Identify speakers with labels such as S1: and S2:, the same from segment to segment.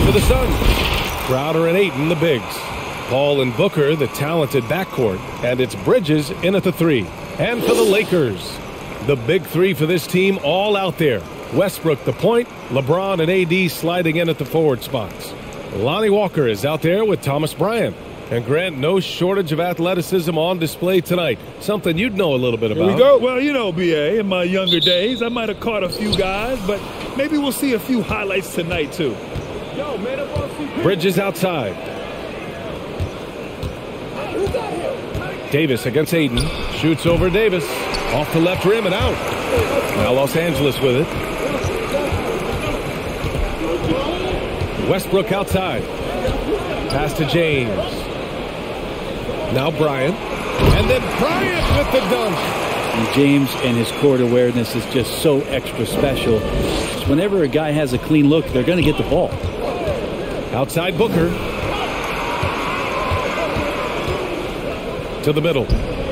S1: for the Suns. Crowder and Ayton, the bigs. Paul and Booker, the talented backcourt. And it's Bridges in at the 3. And for the Lakers, the big 3 for this team all out there. Westbrook the point, LeBron and AD sliding in at the forward spots. Lonnie Walker is out there with Thomas Bryant. And Grant, no shortage of athleticism on display tonight. Something you'd know a little bit about.
S2: Here we go. Well, you know, B.A., in my younger days, I might have caught a few guys, but maybe we'll see a few highlights tonight, too. Yo, man,
S1: Bridges outside. Davis against Ayton. Shoots over Davis. Off the left rim and out. Now Los Angeles with it. Westbrook outside. Pass to James. Now Bryant. And then Bryant with the dunk.
S3: And James and his court awareness is just so extra special. Just whenever a guy has a clean look, they're going to get the ball.
S1: Outside Booker. To the middle.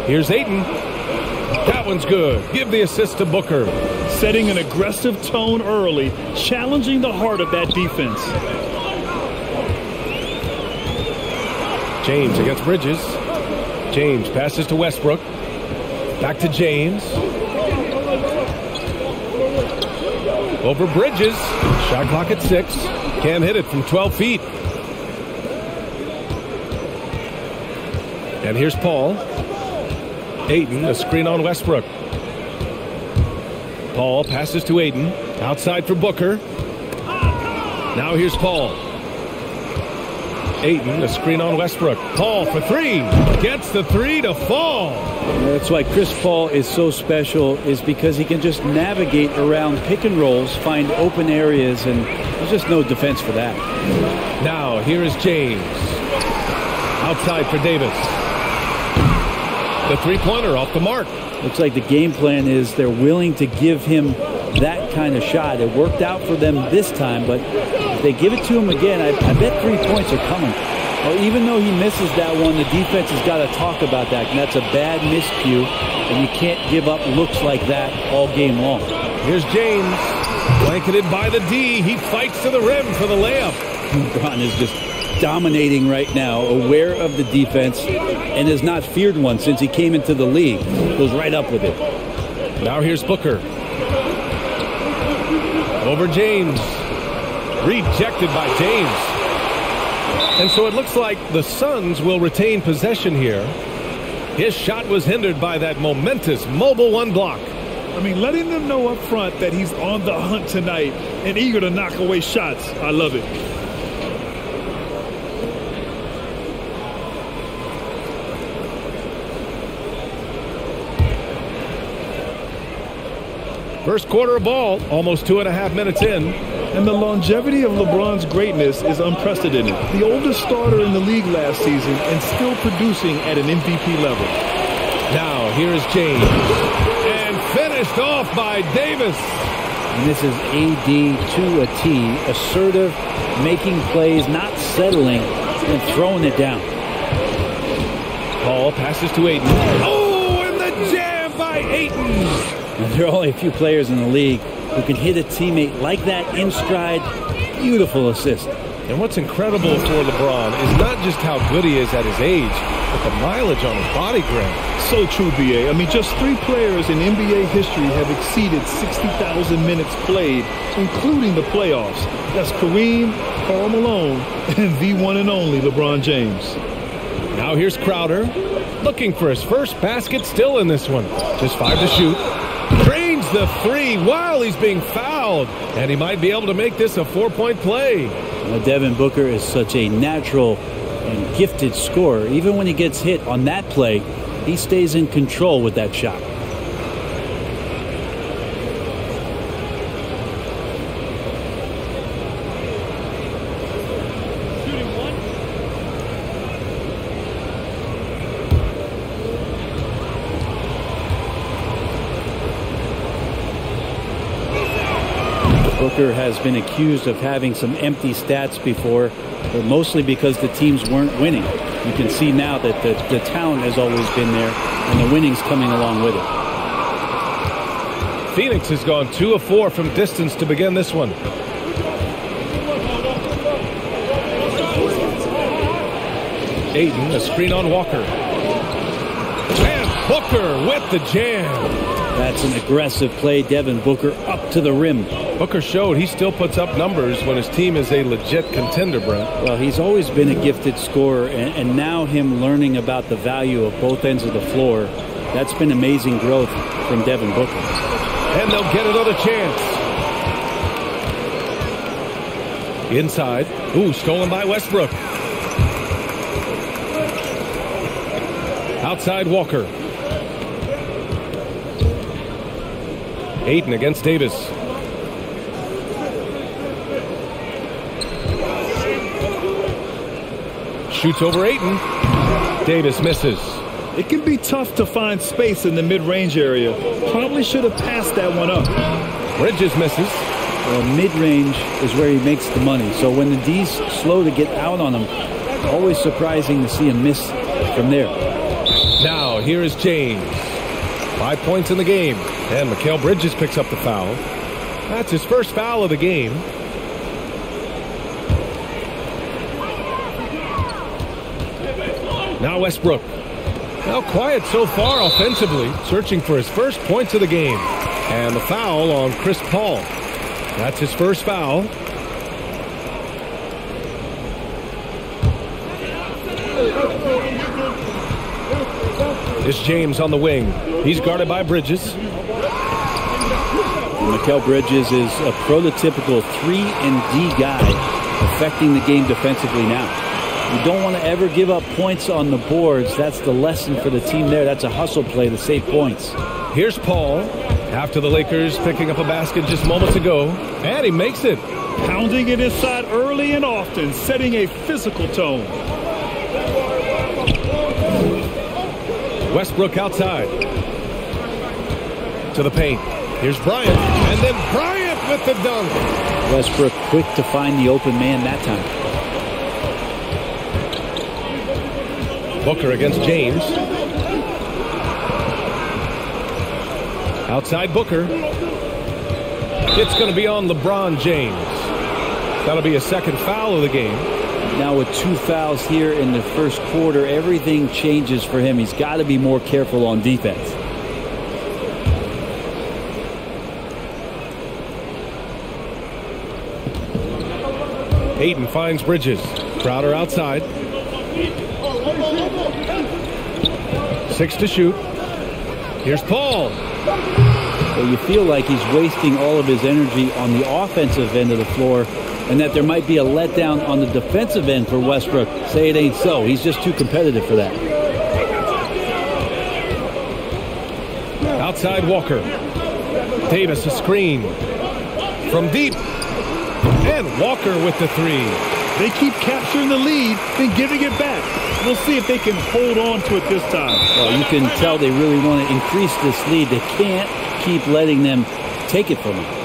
S1: Here's Ayton. That one's good. Give the assist to Booker.
S2: Setting an aggressive tone early, challenging the heart of that defense.
S1: James against Bridges. James passes to Westbrook. Back to James. Over Bridges. Shot clock at 6. Can't hit it from 12 feet. And here's Paul. Ayton, a screen on Westbrook. Paul passes to Ayton. Outside for Booker. Now here's Paul. Ayton, a screen on Westbrook. Paul for 3. Gets the 3 to fall.
S3: That's why Chris Paul is so special, is because he can just navigate around pick and rolls, find open areas, and there's just no defense for that.
S1: Now here is James. Outside for Davis. The three-pointer off the mark.
S3: Looks like the game plan is they're willing to give him that kind of shot. It worked out for them this time, but if they give it to him again, I bet 3 points are coming. Well, even though he misses that one, the defense has got to talk about that, and that's a bad miscue, and you can't give up looks like that all game long.
S1: Here's James, blanketed by the D. He fights to the rim for the layup.
S3: LeBron is just dominating right now, aware of the defense, and has not feared one since he came into the league. Goes right up with it.
S1: Now here's Booker. Over James. Rejected by James. And so it looks like the Suns will retain possession here. His shot was hindered by that momentous mobile 1 block.
S2: I mean, letting them know up front that he's on the hunt tonight and eager to knock away shots. I love it.
S1: First quarter of ball, almost 2.5 minutes in.
S2: And the longevity of LeBron's greatness is unprecedented. The oldest starter in the league last season and still producing at an MVP level.
S1: Now, here is James. And finished off by Davis.
S3: And this is AD to a T. Assertive, making plays, not settling, and throwing it down.
S1: Paul passes to Ayton. Oh, and the jam by Ayton.
S3: And there are only a few players in the league who can hit a teammate like that in stride. Beautiful assist.
S1: And what's incredible for LeBron is not just how good he is at his age, but the mileage on his body, Grant.
S2: So true, B.A. I mean, just 3 players in NBA history have exceeded 60,000 minutes played, including the playoffs. That's Kareem, Karl Malone, and the one and only LeBron James.
S1: Now here's Crowder, looking for his first basket, still in this one. Just 5 to shoot. Drains the 3 while he's being fouled. And he might be able to make this a 4-point play.
S3: Well, Devon Booker is such a natural and gifted scorer. Even when he gets hit on that play, he stays in control with that shot. Booker has been accused of having some empty stats before, but mostly because the teams weren't winning. You can see now that the talent has always been there, and the winning's coming along with it.
S1: Phoenix has gone 2 of 4 from distance to begin this one. Ayton, a screen on Walker. And Booker with the jam.
S3: That's an aggressive play. Devon Booker up to the rim.
S1: Booker showed he still puts up numbers when his team is a legit contender, Brent.
S3: Well, he's always been a gifted scorer, and now him learning about the value of both ends of the floor, that's been amazing growth from Devon Booker.
S1: And they'll get another chance. Inside. Ooh, stolen by Westbrook. Outside Walker. Ayton against Davis. Shoots over Ayton. Davis misses.
S2: It can be tough to find space in the mid-range area. Probably should have passed that one up.
S1: Bridges misses.
S3: Well, mid-range is where he makes the money. So when the D's slow to get out on him, always surprising to see him miss from there.
S1: Now, here is James. 5 points in the game. And Mikal Bridges picks up the foul. That's his first foul of the game. Now Westbrook. Now quiet so far offensively, searching for his first points of the game. And the foul on Chris Paul. That's his first foul. It's James on the wing. He's guarded by Bridges.
S3: Mikal Bridges is a prototypical 3-and-D guy, affecting the game defensively now. You don't want to ever give up points on the boards. That's the lesson for the team there. That's a hustle play to save points.
S1: Here's Paul after the Lakers picking up a basket just moments ago. And he makes it.
S2: Pounding it inside early and often, setting a physical tone.
S1: Westbrook outside. To the paint. Here's Bryant. And then Bryant with the dunk.
S3: Westbrook quick to find the open man that time.
S1: Booker against James. Outside Booker. It's going to be on LeBron James. That'll be a second foul of the game.
S3: Now with 2 fouls here in the first quarter, everything changes for him. He's got to be more careful on defense.
S1: Ayton finds Bridges. Crowder outside. 6 to shoot. Here's Paul.
S3: Well, you feel like he's wasting all of his energy on the offensive end of the floor, and that there might be a letdown on the defensive end for Westbrook. Say it ain't so. He's just too competitive for that.
S1: Outside Walker. Davis a screen. From deep. And Walker with the 3.
S2: They keep capturing the lead and giving it back. We'll see if they can hold on to it this time.
S3: Well, you can tell they really want to increase this lead. They can't keep letting them take it from them.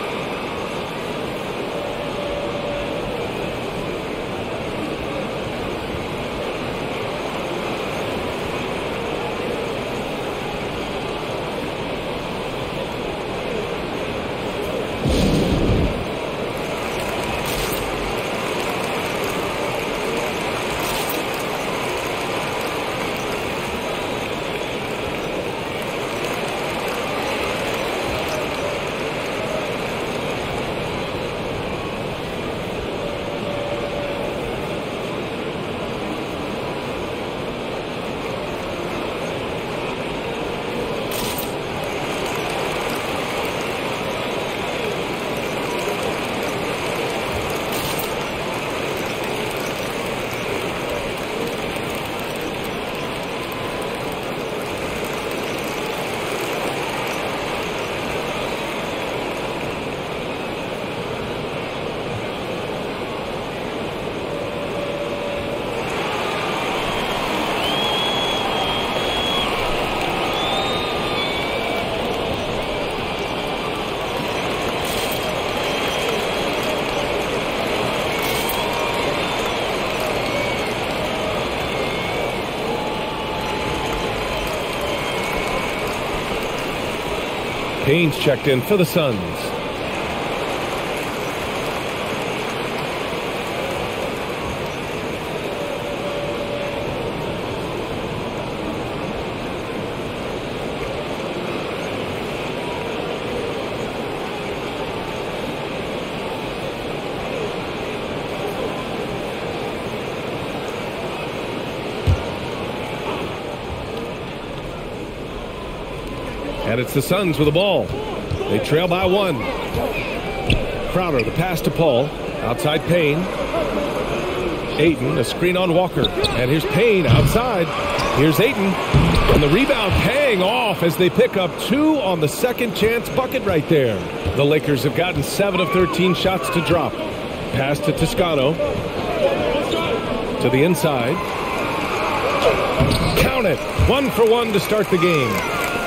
S1: Haynes checked in for the Suns. And it's the Suns with the ball. They trail by 1. Crowder, the pass to Paul. Outside Payne. Ayton, a screen on Walker. And here's Payne outside. Here's Ayton. And the rebound paying off as they pick up 2 on the second chance bucket right there. The Lakers have gotten 7 of 13 shots to drop. Pass to Toscano. To the inside. Count it. 1 for 1 to start the game.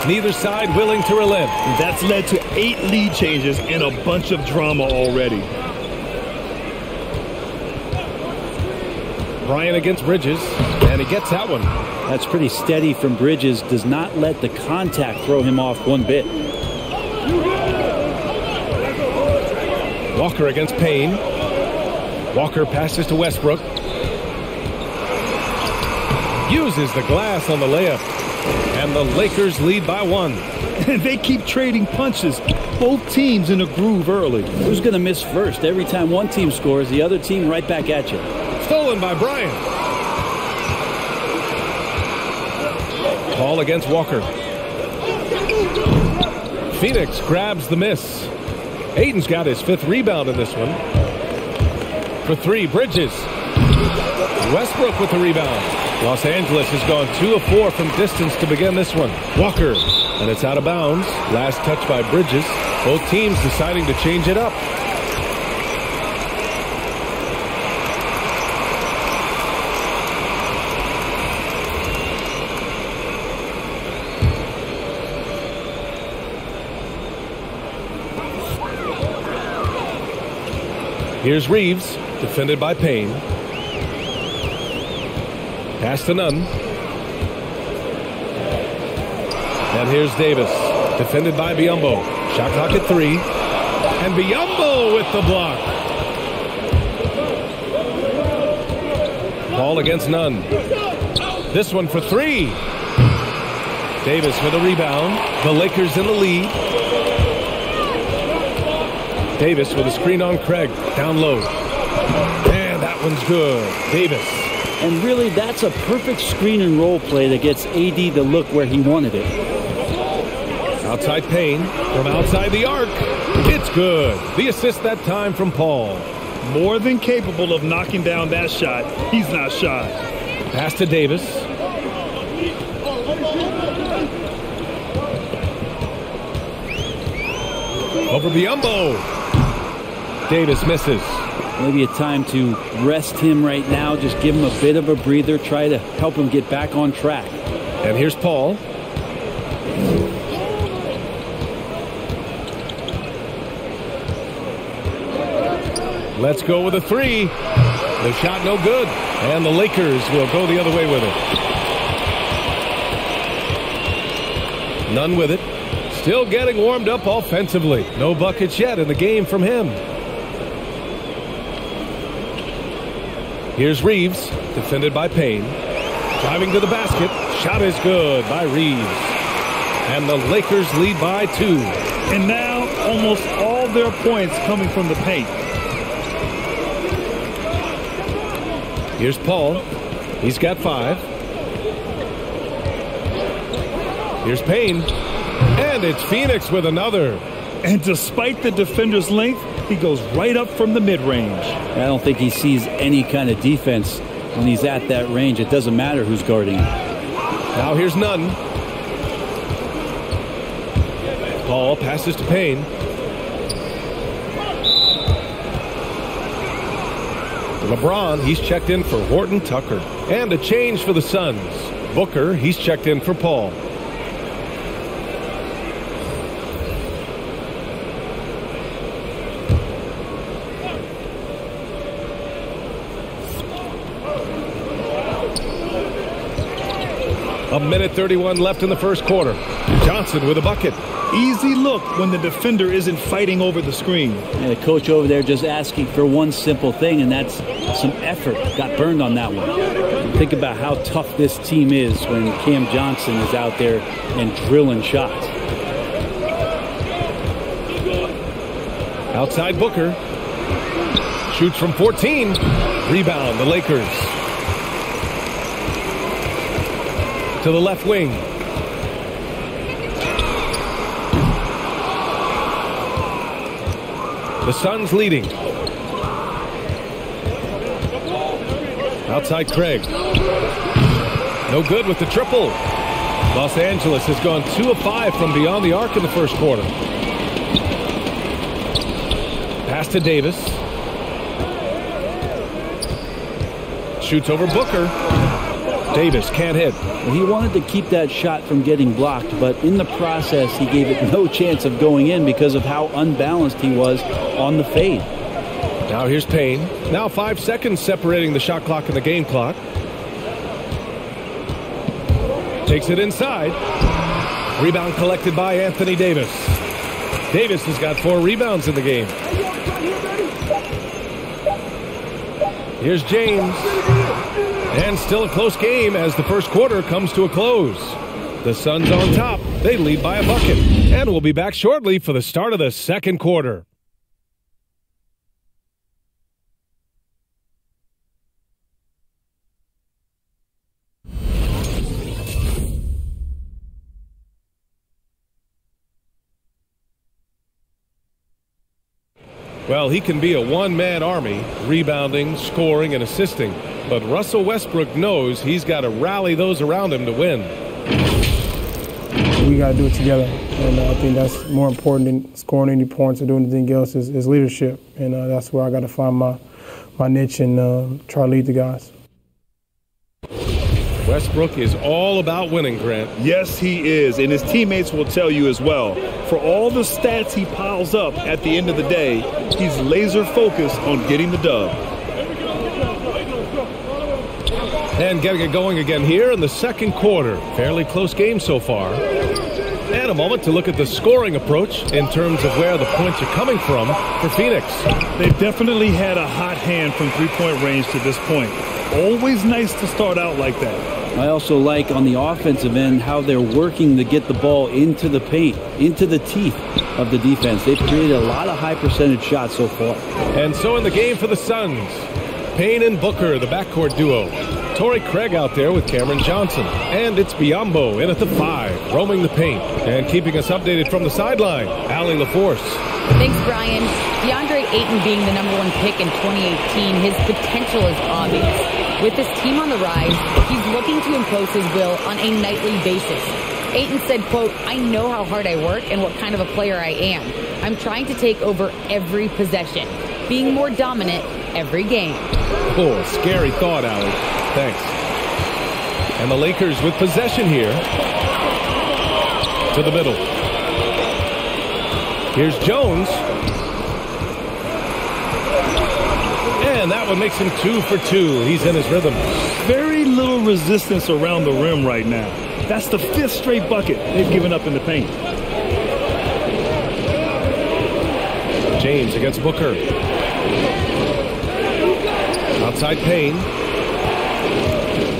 S1: Neither side willing to relent.
S2: That's led to 8 lead changes and a bunch of drama already.
S1: Bryant against Bridges, and he gets that one.
S3: That's pretty steady from Bridges. Does not let the contact throw him off one bit.
S1: Walker against Payne. Walker passes to Westbrook. Uses the glass on the layup. And the Lakers lead by 1.
S2: They keep trading punches. Both teams in a groove early.
S3: Who's going to miss first? Every time one team scores, the other team right back at you.
S1: Stolen by Bryant. Ball against Walker. Phoenix grabs the miss. Ayton's got his 5th rebound in this one. For 3, Bridges. Westbrook with the rebound. Los Angeles has gone 2 of 4 from distance to begin this one. Walker. And it's out of bounds. Last touch by Bridges. Both teams deciding to change it up. Here's Reeves, defended by Payne. Pass to Nunn. And here's Davis, defended by Biyombo. Shot clock at 3. And Biyombo with the block. Ball against Nunn. This one for 3. Davis with a rebound. The Lakers in the lead. Davis with a screen on Craig. Down low. And that one's good. Davis.
S3: And really, that's a perfect screen and roll play that gets AD to look where he wanted it.
S1: Outside Payne. From outside the arc. It's good. The assist that time from Paul.
S2: More than capable of knocking down that shot. He's not shy.
S1: Pass to Davis. Over Biyombo. Davis misses.
S3: Maybe a time to rest him right now. Just give him a bit of a breather. Try to help him get back on track.
S1: And here's Paul. Let's go with a 3. The shot no good. And the Lakers will go the other way with it. Nunn with it. Still getting warmed up offensively. No buckets yet in the game from him. Here's Reeves, defended by Payne. Driving to the basket. Shot is good by Reeves. And the Lakers lead by 2.
S2: And now almost all their points coming from the paint.
S1: Here's Paul. He's got 5. Here's Payne. And it's Phoenix with another.
S2: And despite the defender's length, he goes right up from the mid-range.
S3: I don't think he sees any kind of defense when he's at that range. It doesn't matter who's guarding him.
S1: Now here's Nunn. Paul passes to Payne. LeBron, he's checked in for Horton Tucker. And a change for the Suns. Booker, he's checked in for Paul. A minute 31 left in the first quarter. Johnson with a bucket.
S2: Easy look when the defender isn't fighting over the screen.
S3: And the coach over there just asking for one simple thing, and that's some effort. Got burned on that one. And think about how tough this team is when Cam Johnson is out there and drilling shots.
S1: Outside Booker. Shoots from 14. Rebound, the Lakers. To the left wing. The Suns leading. Outside Craig. No good with the triple. Los Angeles has gone 2 of 5 from beyond the arc in the first quarter. Pass to Davis. Shoots over Booker. Davis can't hit.
S3: Well, he wanted to keep that shot from getting blocked, but in the process, he gave it no chance of going in because of how unbalanced he was on the fade.
S1: Now here's Payne. Now 5 seconds separating the shot clock and the game clock. Takes it inside. Rebound collected by Anthony Davis. Davis has got 4 rebounds in the game. Here's James. And still a close game as the first quarter comes to a close. The Suns on top. They lead by a bucket. And we'll be back shortly for the start of the second quarter. Well, he can be a one-man army, rebounding, scoring, and assisting. But Russell Westbrook knows he's got to rally those around him to win.
S4: We got to do it together. And I think that's more important than scoring any points or doing anything else is leadership. And that's where I got to find my niche and try to lead the guys.
S1: Westbrook is all about winning, Grant.
S2: Yes, he is, and his teammates will tell you as well. For all the stats he piles up at the end of the day, he's laser focused on getting the dub.
S1: And getting it going again here in the second quarter. Fairly close game so far. And a moment to look at the scoring approach in terms of where the points are coming from for Phoenix.
S2: They've definitely had a hot hand from three-point range to this point. Always nice to start out like that.
S3: I also like on the offensive end how they're working to get the ball into the paint, into the teeth of the defense. They've created a lot of high percentage shots so far.
S1: And so in the game for the Suns, Payne and Booker, the backcourt duo. Torrey Craig out there with Cameron Johnson. And it's Biyombo in at the 5, roaming the paint. And keeping us updated from the sideline, Allie LaForce.
S5: Thanks, Brian. DeAndre Ayton being the #1 pick in 2018, his potential is obvious. With his team on the rise, he's looking to impose his will on a nightly basis. Ayton said, quote, "I know how hard I work and what kind of a player I am. I'm trying to take over every possession, being more dominant every game."
S1: Oh, scary thought, Allie. Thanks. And the Lakers with possession here. To the middle. Here's Jones. And that one makes him 2 for 2. He's in his rhythm.
S2: Very little resistance around the rim right now. That's the 5th straight bucket they've given up in the paint.
S1: James against Booker. Outside Payne.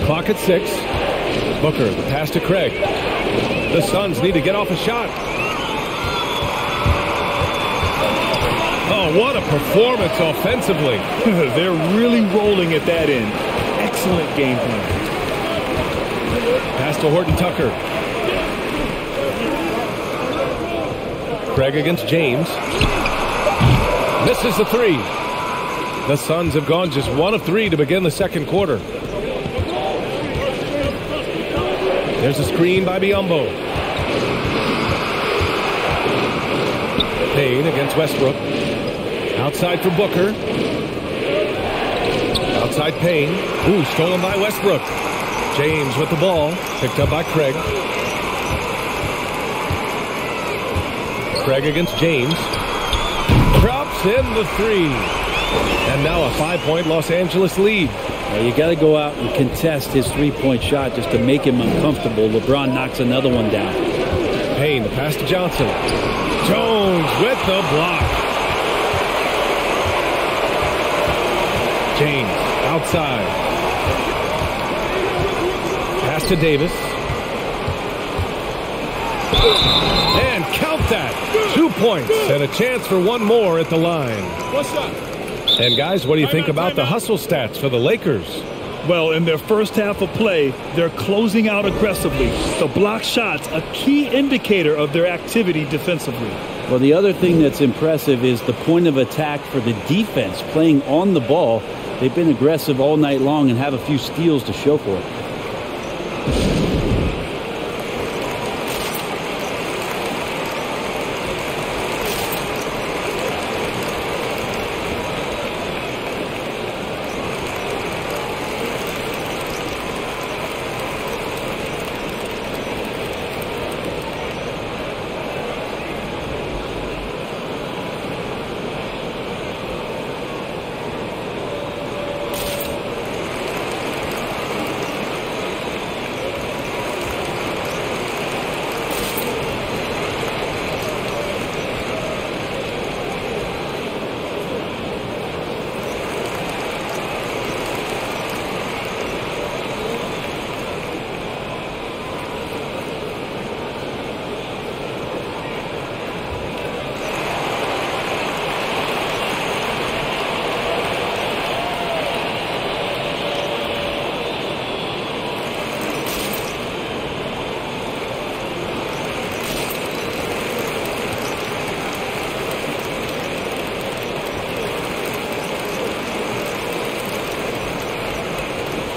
S1: Clock at 6. Booker, the pass to Craig. The Suns need to get off a shot. Oh, what a performance offensively.
S2: They're really rolling at that end. Excellent game plan.
S1: Pass to Horton Tucker. Craig against James. Misses the 3. The Suns have gone just 1 of 3 to begin the second quarter. There's a screen by Biyombo. Payne against Westbrook. Outside for Booker. Outside Payne. Ooh, stolen by Westbrook. James with the ball. Picked up by Craig. Craig against James. Drops in the 3. And now a 5-point Los Angeles lead.
S3: Well, you got to go out and contest his three-point shot just to make him uncomfortable. LeBron knocks another one down.
S1: Payne, the pass to Johnson. Jones with the block. James outside. Pass to Davis. And count that. 2 points and a chance for one more at the line.
S2: What's up?
S1: And guys, what do you think about the hustle stats for the Lakers?
S2: Well, in their first half of play, they're closing out aggressively. The block shots, a key indicator of their activity defensively.
S3: Well, the other thing that's impressive is the point of attack for the defense, playing on the ball. They've been aggressive all night long and have a few steals to show for it.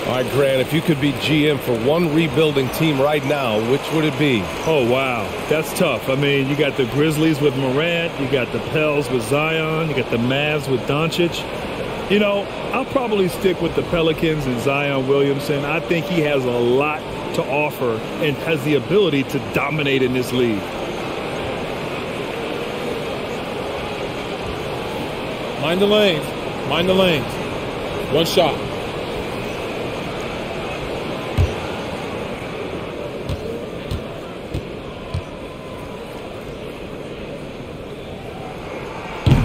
S1: All right, Grant, if you could be GM for one rebuilding team right now, which would it be?
S2: Oh, wow. That's tough. I mean, you got the Grizzlies with Morant. You got the Pels with Zion. You got the Mavs with Doncic. You know, I'll probably stick with the Pelicans and Zion Williamson. I think he has a lot to offer and has the ability to dominate in this league.
S6: Mind the lanes. Mind the lanes. One shot.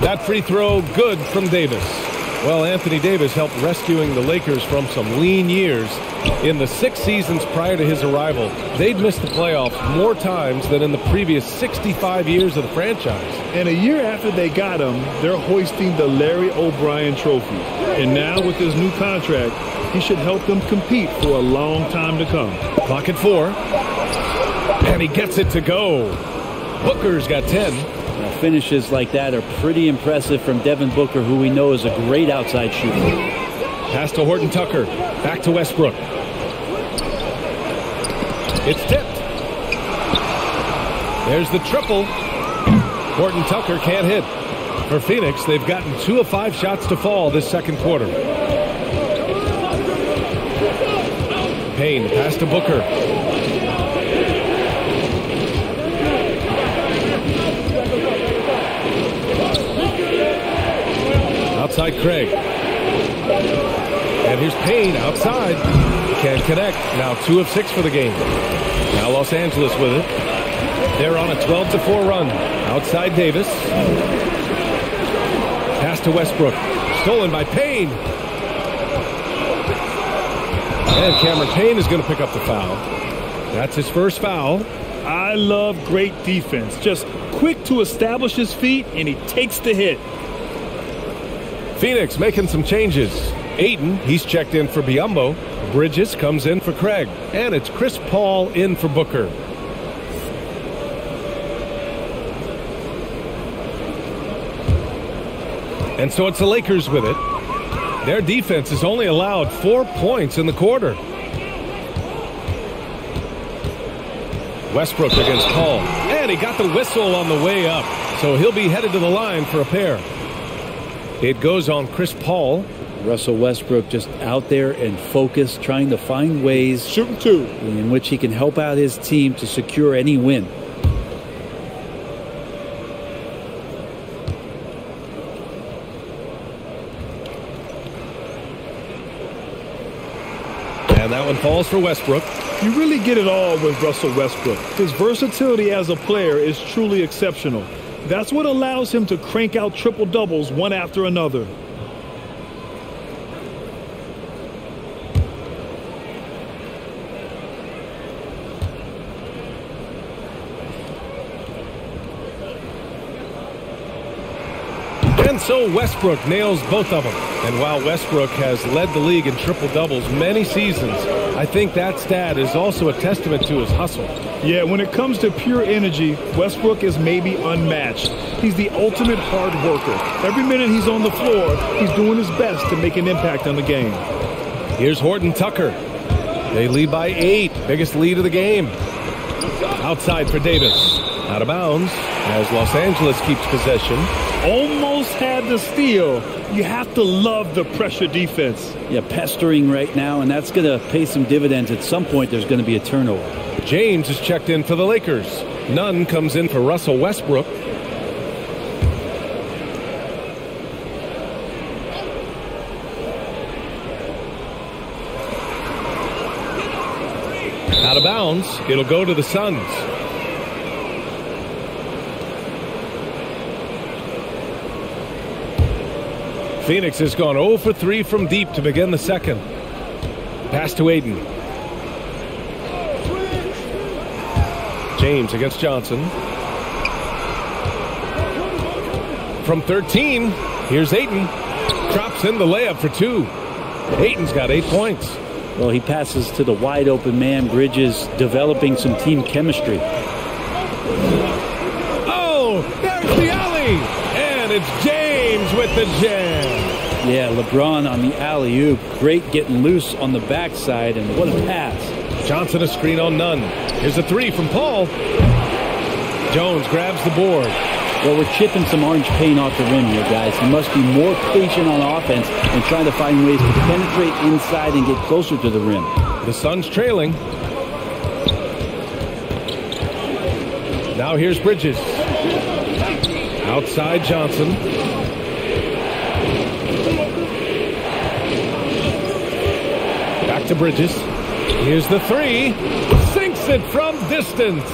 S1: That free throw good from Davis. Well, Anthony Davis helped rescuing the Lakers from some lean years. In the 6 seasons prior to his arrival, they'd missed the playoffs more times than in the previous 65 years of the franchise.
S2: And a year after they got him, they're hoisting the Larry O'Brien Trophy. And now with his new contract, he should help them compete for a long time to come.
S1: Clock at 4. And he gets it to go. Booker's got 10.
S3: Finishes like that are pretty impressive from Devon Booker, who we know is a great outside shooter.
S1: Pass to Horton Tucker. Back to Westbrook. It's tipped. There's the triple. Horton Tucker can't hit. For Phoenix, they've gotten 2 of 5 shots to fall this second quarter. Payne, pass to Booker. Outside Craig. And here's Payne outside. Can't connect. Now 2 of 6 for the game. Now Los Angeles with it. They're on a 12-4 run. Outside Davis. Pass to Westbrook. Stolen by Payne. And Cameron Payne is going to pick up the foul. That's his first foul.
S2: I love great defense. Just quick to establish his feet, and he takes the hit.
S1: Phoenix making some changes. Ayton, he's checked in for Biyombo. Bridges comes in for Craig. And it's Chris Paul in for Booker. And so it's the Lakers with it. Their defense has only allowed 4 points in the quarter. Westbrook against Paul. And he got the whistle on the way up. So he'll be headed to the line for a pair. It goes on Chris Paul.
S3: Russell Westbrook just out there and focused, trying to find ways
S6: Shooting 2.
S3: in which he can help out his team to secure any win.
S1: And that one falls for Westbrook.
S2: You really get it all with Russell Westbrook. His versatility as a player is truly exceptional. That's what allows him to crank out triple-doubles one after another.
S1: And so Westbrook nails both of them. And while Westbrook has led the league in triple-doubles many seasons, I think that stat is also a testament to his hustle.
S2: Yeah, when it comes to pure energy, Westbrook is maybe unmatched. He's the ultimate hard worker. Every minute he's on the floor, he's doing his best to make an impact on the game.
S1: Here's Horton Tucker. They lead by 8, biggest lead of the game. Outside for Davis. Out of bounds as Los Angeles keeps possession.
S2: Almost had the steal. You have to love the pressure defense.
S3: Yeah, pestering right now, and that's going to pay some dividends. At some point, there's going to be a turnover.
S1: James is checked in for the Lakers. Nunn comes in for Russell Westbrook. Out of bounds. It'll go to the Suns. Phoenix has gone 0 for 3 from deep to begin the second. Pass to Aiden. James against Johnson. From 13, here's Ayton. Drops in the layup for 2. Ayton's got 8 points.
S3: Well, he passes to the wide open man. Bridges developing some team chemistry.
S1: Oh, there's the alley. And it's James with the jam.
S3: Yeah, LeBron on the alley-oop. Great getting loose on the backside, and what a pass.
S1: Johnson a screen on Nunn. Here's a 3 from Paul. Jones grabs the board.
S3: Well, we're chipping some orange paint off the rim here, guys. He must be more patient on offense and trying to find ways to penetrate inside and get closer to the rim.
S1: The Suns trailing. Now here's Bridges. Outside Johnson. Back to Bridges. Here's the 3. Sinks it from distance.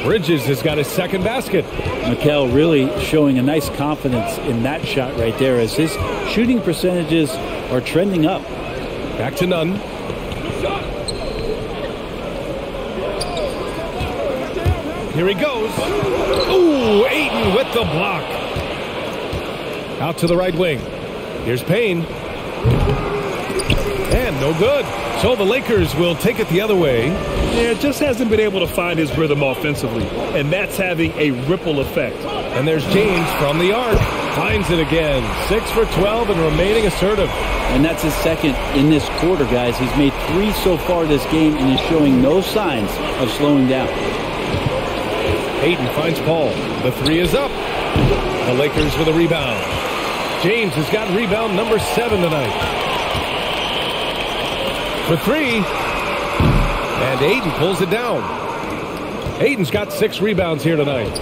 S1: Bridges has got his second basket.
S3: Mikel really showing a nice confidence in that shot right there as his shooting percentages are trending up.
S1: Back to Nunn. Here he goes. Ooh, Ayton with the block. Out to the right wing. Here's Payne. And no good. So the Lakers will take it the other way.
S2: Yeah, just hasn't been able to find his rhythm offensively, and that's having a ripple effect.
S1: And there's James from the arc. Finds it again. 6 for 12 and remaining assertive.
S3: And that's his second in this quarter, guys. He's made 3 so far this game and is showing no signs of slowing down.
S1: Ayton finds Paul. The 3 is up. The Lakers with a rebound. James has got rebound number 7 tonight. For 3. And Ayton pulls it down. Ayton's got 6 rebounds here tonight.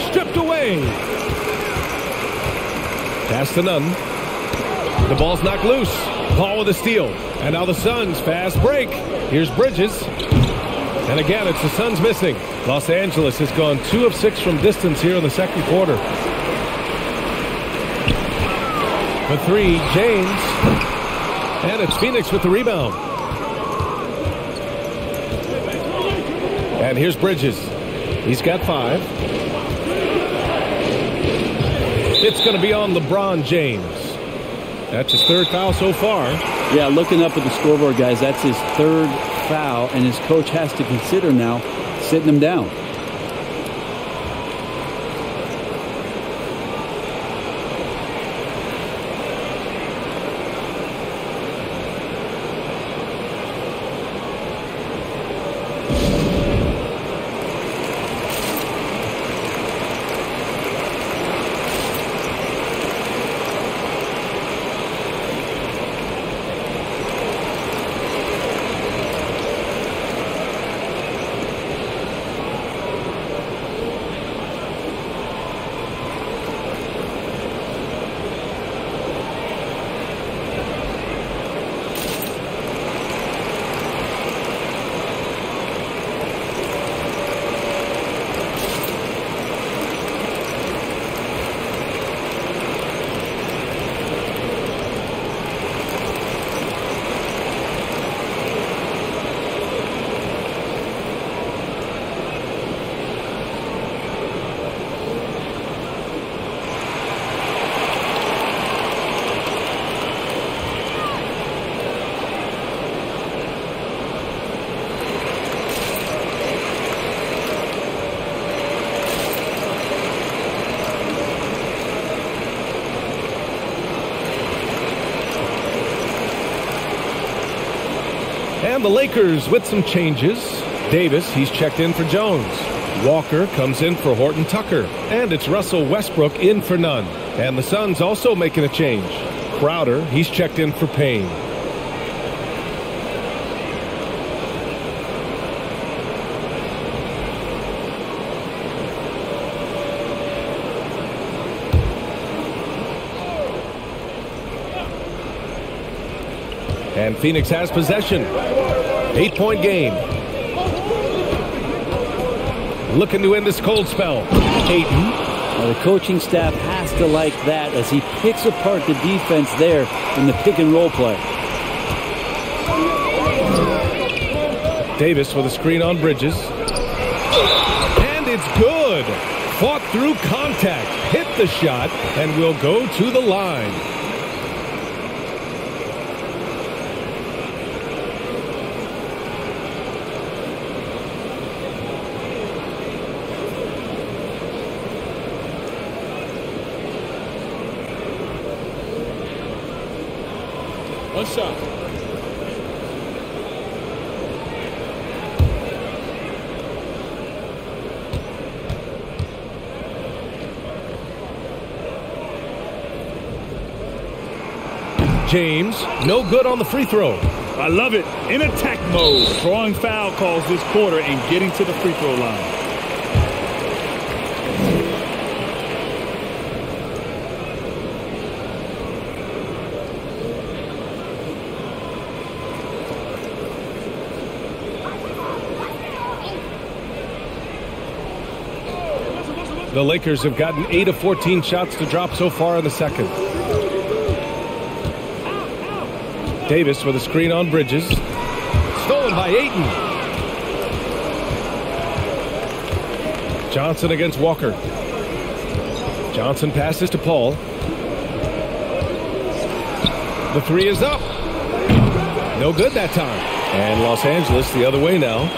S1: Stripped away. Pass to Nunn. The ball's knocked loose. Paul with a steal. And now the Suns fast break. Here's Bridges. And again, it's the Suns missing. Los Angeles has gone 2 of 6 from distance here in the second quarter. For 3, James. And it's Phoenix with the rebound. And here's Bridges. He's got 5. It's going to be on LeBron James. That's his 3rd foul so far.
S3: Yeah, looking up at the scoreboard, guys, that's his 3rd foul, and his coach has to consider now sitting him down.
S1: And the Lakers with some changes. Davis, he's checked in for Jones. Walker comes in for Horton Tucker. And it's Russell Westbrook in for Nunn. And the Suns also making a change. Crowder, he's checked in for Payne. And Phoenix has possession. 8-point game. Looking to end this cold spell. Ayton.
S3: Well, the coaching staff has to like that as he picks apart the defense there in the pick and roll play.
S1: Davis with a screen on Bridges. And it's good. Fought through contact. Hit the shot and will go to the line.
S6: One shot.
S1: James, no good on the free throw.
S2: I love it. In attack mode. Drawing foul calls this quarter and getting to the free throw line.
S1: The Lakers have gotten 8 of 14 shots to drop so far in the second. Davis with a screen on Bridges. Stolen by Ayton. Johnson against Walker. Johnson passes to Paul. The three is up. No good that time. And Los Angeles the other way now.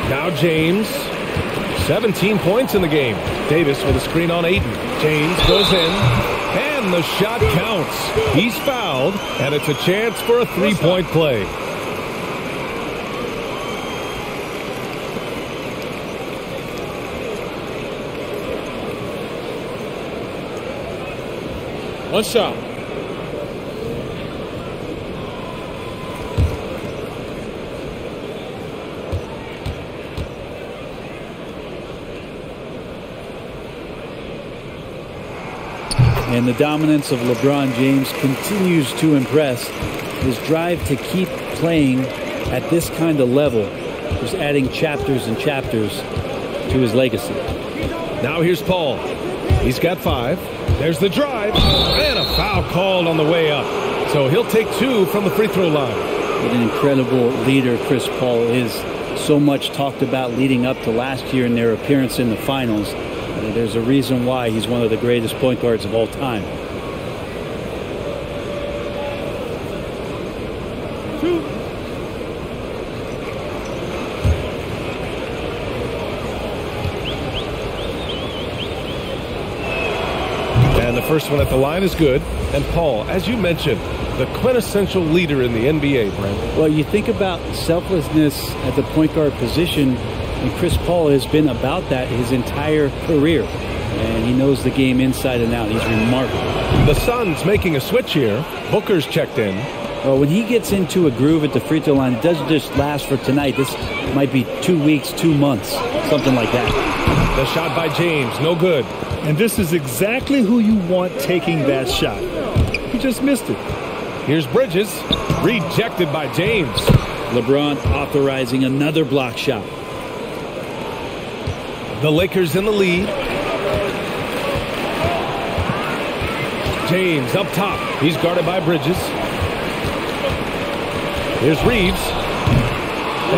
S1: Now James, 17 points in the game. Davis with a screen on Ayton. James goes in, and the shot counts. He's fouled, and it's a chance for a three-point play.
S6: One shot.
S3: And the dominance of LeBron James continues to impress. His drive to keep playing at this kind of level is adding chapters and chapters to his legacy.
S1: Now here's Paul. He's got 5. There's the drive. And a foul called on the way up. So he'll take 2 from the free throw line.
S3: What an incredible leader Chris Paul is. So much talked about leading up to last year in their appearance in the finals. There's a reason why he's one of the greatest point guards of all time.
S1: And the first one at the line is good. And Paul, as you mentioned, the quintessential leader in the NBA, Brent.
S3: Well, you think about selflessness at the point guard position, and Chris Paul has been about that his entire career. And he knows the game inside and out. He's remarkable.
S1: The Suns making a switch here. Booker's checked in.
S3: Well, when he gets into a groove at the free throw line, it doesn't just last for tonight. This might be 2 weeks, 2 months, something like that.
S1: The shot by James, no good.
S2: And this is exactly who you want taking that shot. He just missed it.
S1: Here's Bridges, rejected by James.
S3: LeBron authorizing another block shot.
S1: The Lakers in the lead. James up top. He's guarded by Bridges. Here's Reeves.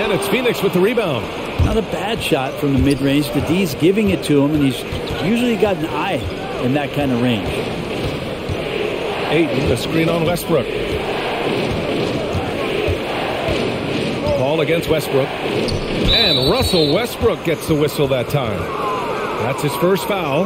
S1: And it's Phoenix with the rebound.
S3: Not a bad shot from the mid-range. The D's giving it to him, and he's usually got an eye in that kind of range.
S1: Ayton, the screen on Westbrook. Ball against Westbrook. And Russell Westbrook gets the whistle that time. That's his first foul.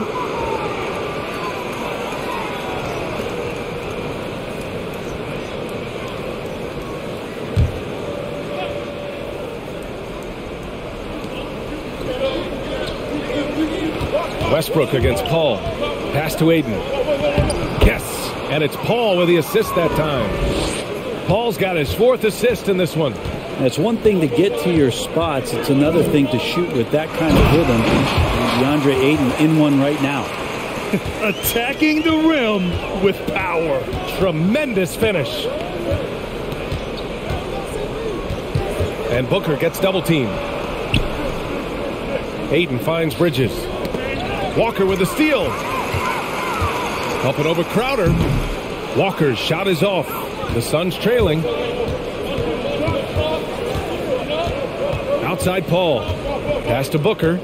S1: Westbrook against Paul. Pass to Aiden. Yes, and it's Paul with the assist that time. Paul's got his 4th assist in this one.
S3: It's one thing to get to your spots. It's another thing to shoot with that kind of rhythm. And DeAndre Ayton in one right now.
S2: Attacking the rim with power.
S1: Tremendous finish. And Booker gets double teamed. Ayton finds Bridges. Walker with a steal. Up and over Crowder. Walker's shot is off. The Suns trailing. Outside Paul. Pass to Booker.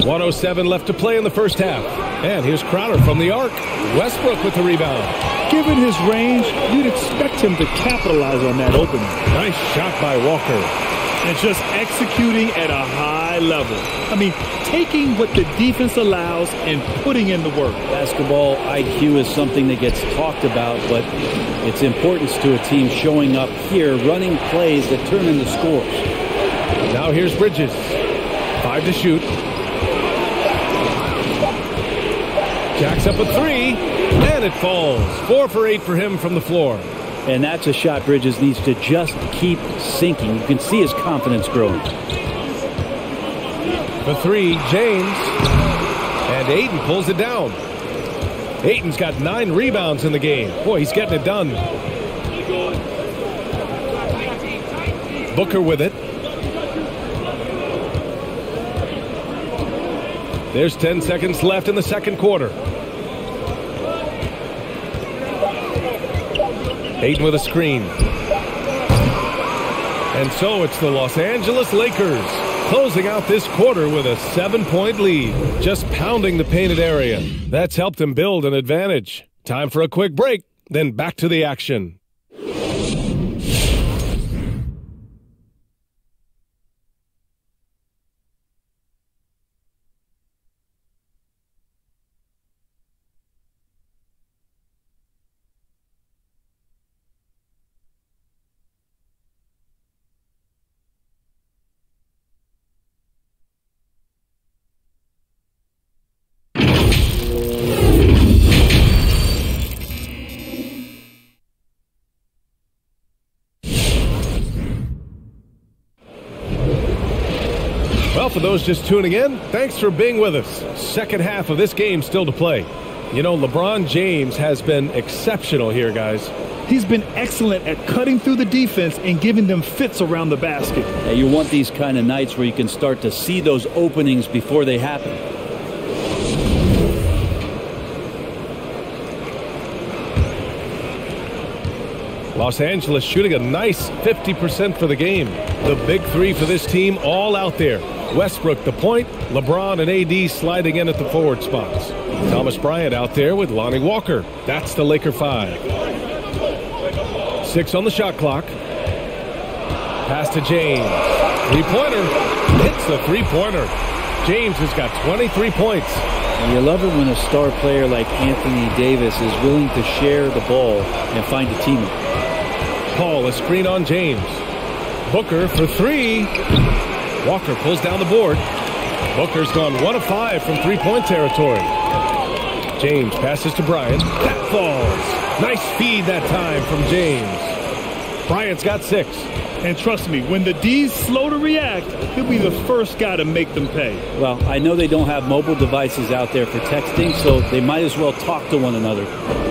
S1: 1:07 left to play in the first half. And here's Crowder from the arc. Westbrook with the rebound.
S2: Given his range, you'd expect him to capitalize on that opening.
S1: Nice shot by Walker.
S2: And just executing at a high level. I mean, taking what the defense allows and putting in the work.
S3: Basketball IQ is something that gets talked about, but its importance to a team showing up here, running plays that turn into scores.
S1: Now here's Bridges. 5 to shoot. Jacks up a 3, and it falls. 4 for 8 for him from the floor.
S3: And that's a shot Bridges needs to just keep sinking. You can see his confidence growing.
S1: For 3, James. And Ayton pulls it down. Ayton's got 9 rebounds in the game. Boy, he's getting it done. Booker with it. There's 10 seconds left in the second quarter. Ayton with a screen. And so it's the Los Angeles Lakers closing out this quarter with a 7-point lead. Just pounding the painted area. That's helped him build an advantage. Time for a quick break, then back to the action. Well, for those just tuning in, thanks for being with us. Second half of this game still to play. You know, LeBron James has been exceptional here, guys.
S2: He's been excellent at cutting through the defense and giving them fits around the basket.
S3: Yeah, you want these kind of nights where you can start to see those openings before they happen.
S1: Los Angeles shooting a nice 50% for the game. The big 3 for this team all out there. Westbrook the point, LeBron and AD sliding in at the forward spots. Thomas Bryant out there with Lonnie Walker. That's the Laker 5. 6 on the shot clock. Pass to James. Three-pointer. Hits the three-pointer. James has got 23 points.
S3: And you love it when a star player like Anthony Davis is willing to share the ball and find a teammate.
S1: Paul, a screen on James. Booker for 3. Walker pulls down the board. Booker's gone 1 of 5 from three-point territory. James passes to Bryant. That falls. Nice feed that time from James. Bryant's got 6.
S2: And trust me, when the D's slow to react, he'll be the first guy to make them pay.
S3: Well, I know they don't have mobile devices out there for texting, so they might as well talk to one another.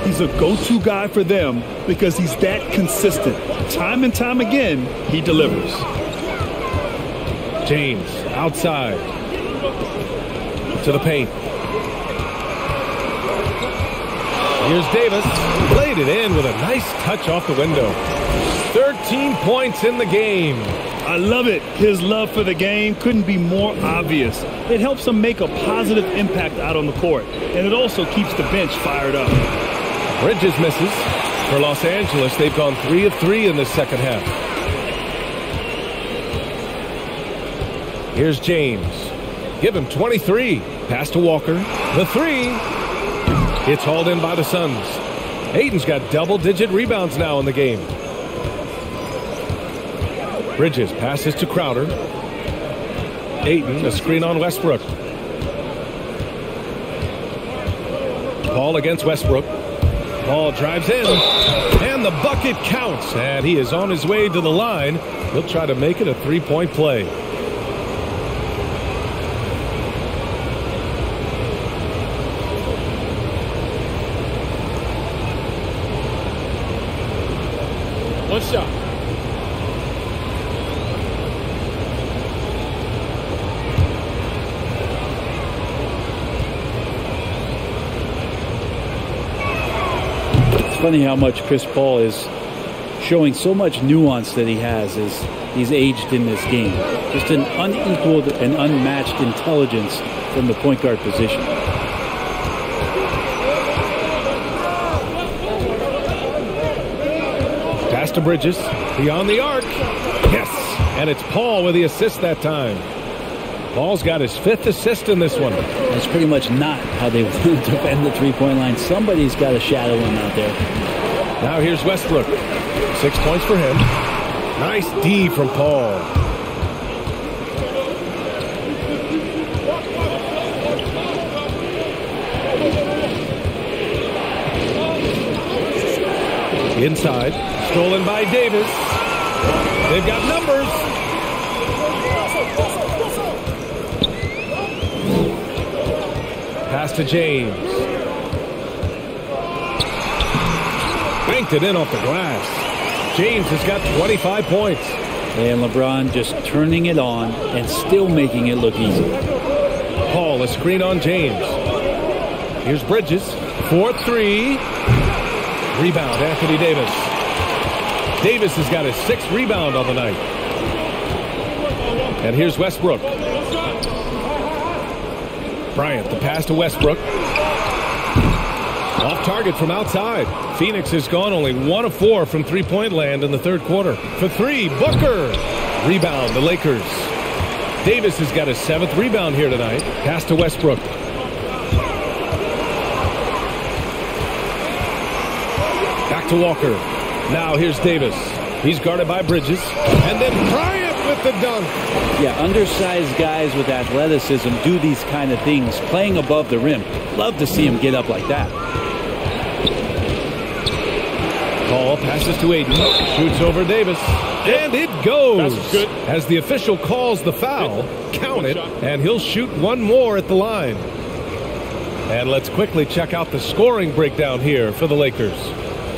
S2: He's a go-to guy for them because he's that consistent. Time and time again, he delivers.
S1: James outside to the paint. Here's Davis. Played it in with a nice touch off the window. 13 points in the game.
S2: I love it. His love for the game couldn't be more obvious. It helps him make a positive impact out on the court, and it also keeps the bench fired up.
S1: Bridges misses. For Los Angeles, they've gone 3 of 3 in this second half. Here's James. Give him 23. Pass to Walker. The 3. It's hauled in by the Suns. Ayton's got double-digit rebounds now in the game. Bridges passes to Crowder. Ayton, a screen on Westbrook. Paul against Westbrook. Paul drives in, and the bucket counts, and he is on his way to the line. He'll try to make it a three-point play.
S6: One shot.
S3: It's funny how much Chris Paul is showing so much nuance that he has as he's aged in this game. Just an unequaled and unmatched intelligence from the point guard position.
S1: Pass to Bridges, beyond the arc. Yes, and it's Paul with the assist that time. Paul's got his 5th assist in this one.
S3: That's pretty much not how they defend the three-point line. Somebody's got to shadow him out there.
S1: Now here's Westbrook. 6 points for him. Nice D from Paul. Inside, stolen by Davis. They've got numbers. Pass to James. Banked it in off the glass. James has got 25 points.
S3: And LeBron just turning it on and still making it look easy.
S1: Paul, a screen on James. Here's Bridges. 4-3. Rebound, Anthony Davis. Davis has got his 6th rebound on the night. And here's Westbrook. Bryant, the pass to Westbrook. Off target from outside. Phoenix has gone only 1 of 4 from three-point land in the third quarter. For 3, Booker. Rebound, the Lakers. Davis has got his 7th rebound here tonight. Pass to Westbrook. Back to Walker. Now here's Davis. He's guarded by Bridges. And then Bryant with the dunk.
S3: Yeah, undersized guys with athleticism do these kind of things, playing above the rim. Love to see him get up like that.
S1: Paul passes to Ayton. Shoots over Davis. And it goes.
S6: That's good.
S1: As the official calls the foul, count it, and he'll shoot one more at the line. And let's quickly check out the scoring breakdown here for the Lakers.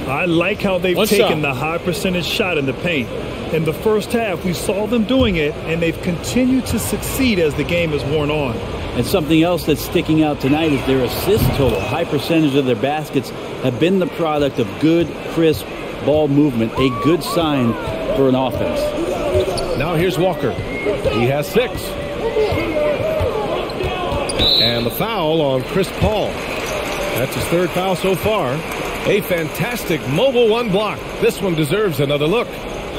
S2: I like how they've taken the high percentage shot in the paint. In the first half, we saw them doing it, and they've continued to succeed as the game has worn on.
S3: And something else that's sticking out tonight is their assist total. High percentage of their baskets have been the product of good, crisp ball movement, a good sign for an offense.
S1: Now here's Walker. He has 6. And the foul on Chris Paul. That's his 3rd foul so far. A fantastic mobile 1 block. This one deserves another look.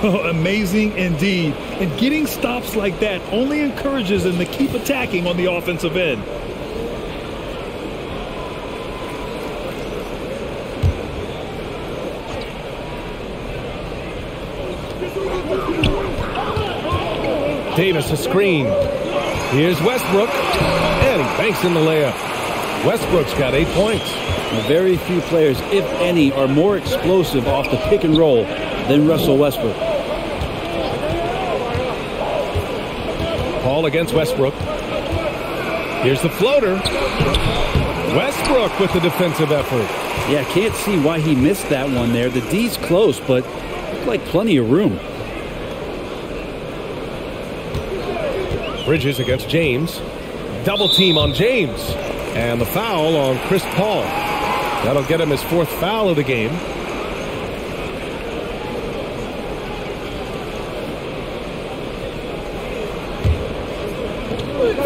S2: Amazing indeed. And getting stops like that only encourages them to keep attacking on the offensive end.
S1: Davis a screen. Here's Westbrook. And he banks in the layup. Westbrook's got 8 points.
S3: Very few players, if any, are more explosive off the pick and roll than Russell Westbrook.
S1: Paul against Westbrook. Here's the floater. Westbrook with the defensive effort.
S3: Yeah, can't see why he missed that one there. The D's close, but looked like plenty of room.
S1: Bridges against James. Double team on James. And the foul on Chris Paul. That'll get him his 4th foul of the game.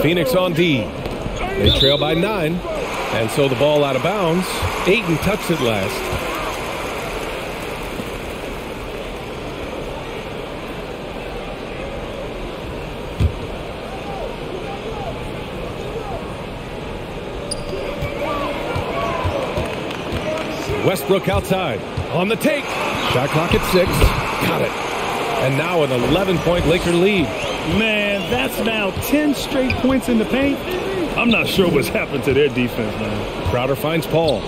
S1: Phoenix on D. They trail by 9. And so the ball out of bounds. Ayton touched it last. Westbrook outside. On the take. Shot clock at 6. Got it. And now an 11-point Laker lead.
S2: Man, that's now 10 straight points in the paint. I'm not sure what's happened to their defense, man.
S1: Crowder finds Paul.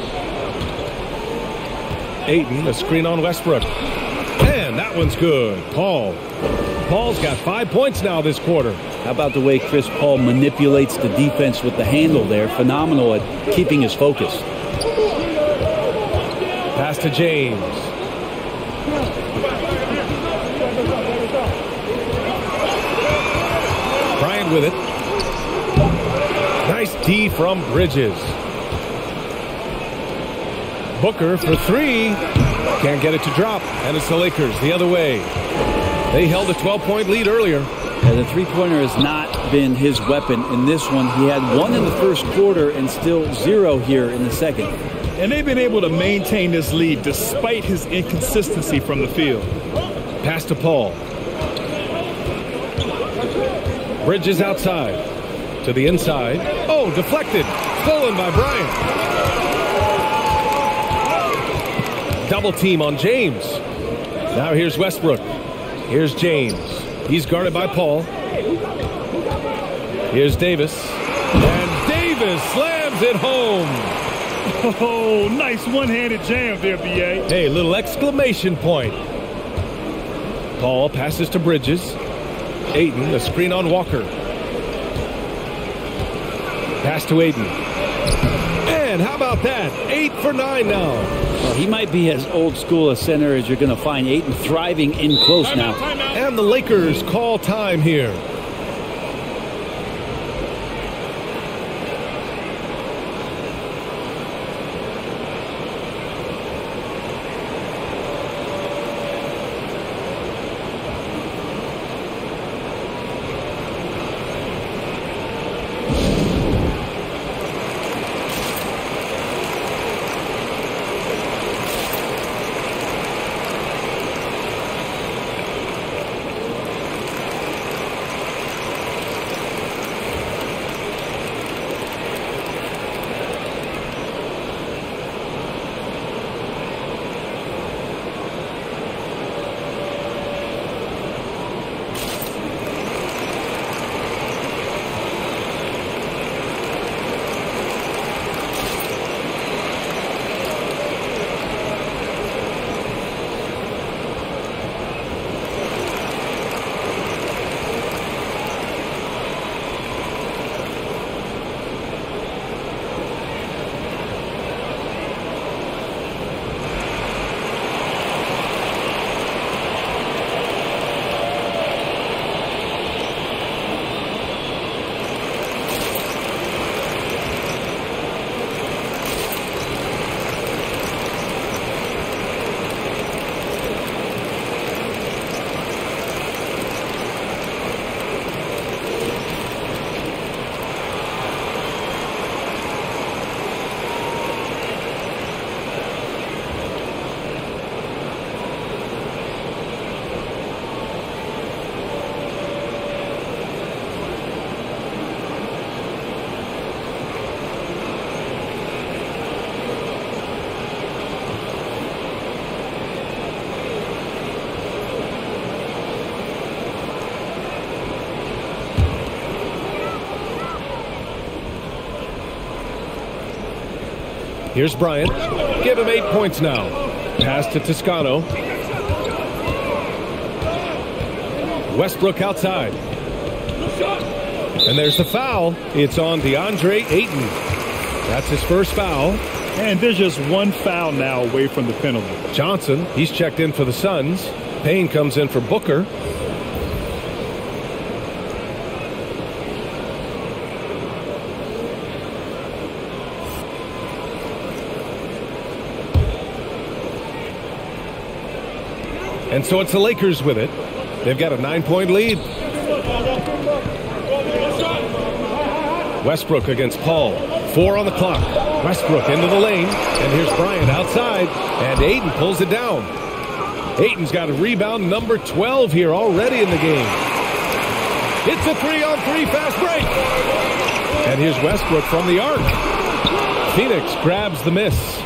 S1: Ayton, a screen on Westbrook. And that one's good. Paul's got 5 points now this quarter.
S3: How about the way Chris Paul manipulates the defense with the handle there? Phenomenal at keeping his focus.
S1: Pass to James. Bryant with it. Nice D from Bridges. Booker for three. Can't get it to drop. And it's the Lakers the other way. They held a 12-point lead earlier.
S3: Yeah, the three-pointer has not been his weapon in this one. He had one in the first quarter and still 0 here in the second.
S2: And they've been able to maintain this lead despite his inconsistency from the field.
S1: Pass to Paul. Bridges outside. To the inside. Oh, deflected. Stolen by Bryant. Double team on James. Now here's Westbrook. Here's James. He's guarded by Paul. Here's Davis. And Davis slams it home.
S2: Oh, nice one-handed jam there, B.A.
S1: Hey, little exclamation point. Paul passes to Bridges. Ayton, a screen on Walker. Pass to Ayton. And how about that? 8 for 9 now.
S3: Well, he might be as old school a center as you're going to find. Ayton thriving in close now.
S1: And the Lakers call time here. Here's Bryant. Give him 8 points now. Pass to Toscano. Westbrook outside. And there's the foul. It's on DeAndre Ayton. That's his first foul.
S2: And there's just one foul now away from the penalty.
S1: Johnson, he's checked in for the Suns. Payne comes in for Booker. And so it's the Lakers with it. They've got a 9-point lead. Westbrook against Paul. 4 on the clock. Westbrook into the lane. And here's Bryant outside. And Ayton pulls it down. Ayton's got a rebound number 12 here already in the game. It's a 3-on-3 fast break. And here's Westbrook from the arc. Phoenix grabs the miss.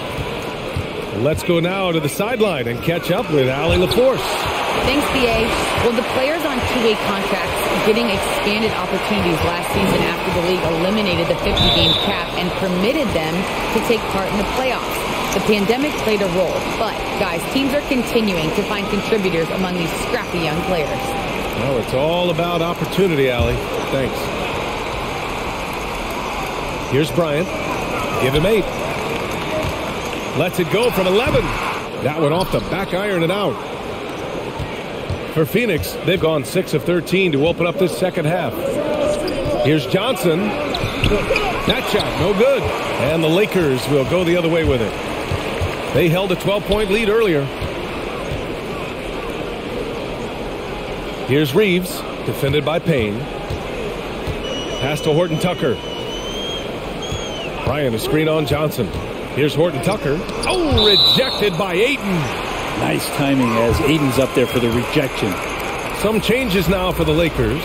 S1: Let's go now to the sideline and catch up with Allie LaForce.
S5: Thanks, B.A. Well, the players on two-way contracts getting expanded opportunities last season after the league eliminated the 50-game cap and permitted them to take part in the playoffs. The pandemic played a role, but, guys, teams are continuing to find contributors among these scrappy young players.
S1: Well, it's all about opportunity, Allie. Thanks. Here's Bryant. Give him 8. Lets it go from 11. That one off the back iron and out. For Phoenix, they've gone 6 of 13 to open up this second half. Here's Johnson. That shot, no good. And the Lakers will go the other way with it. They held a 12-point lead earlier. Here's Reeves, defended by Payne. Pass to Horton Tucker. Bryant, a screen on Johnson. Here's Horton Tucker. Oh, rejected by Ayton.
S3: Nice timing as Aiden's up there for the rejection.
S1: Some changes now for the Lakers.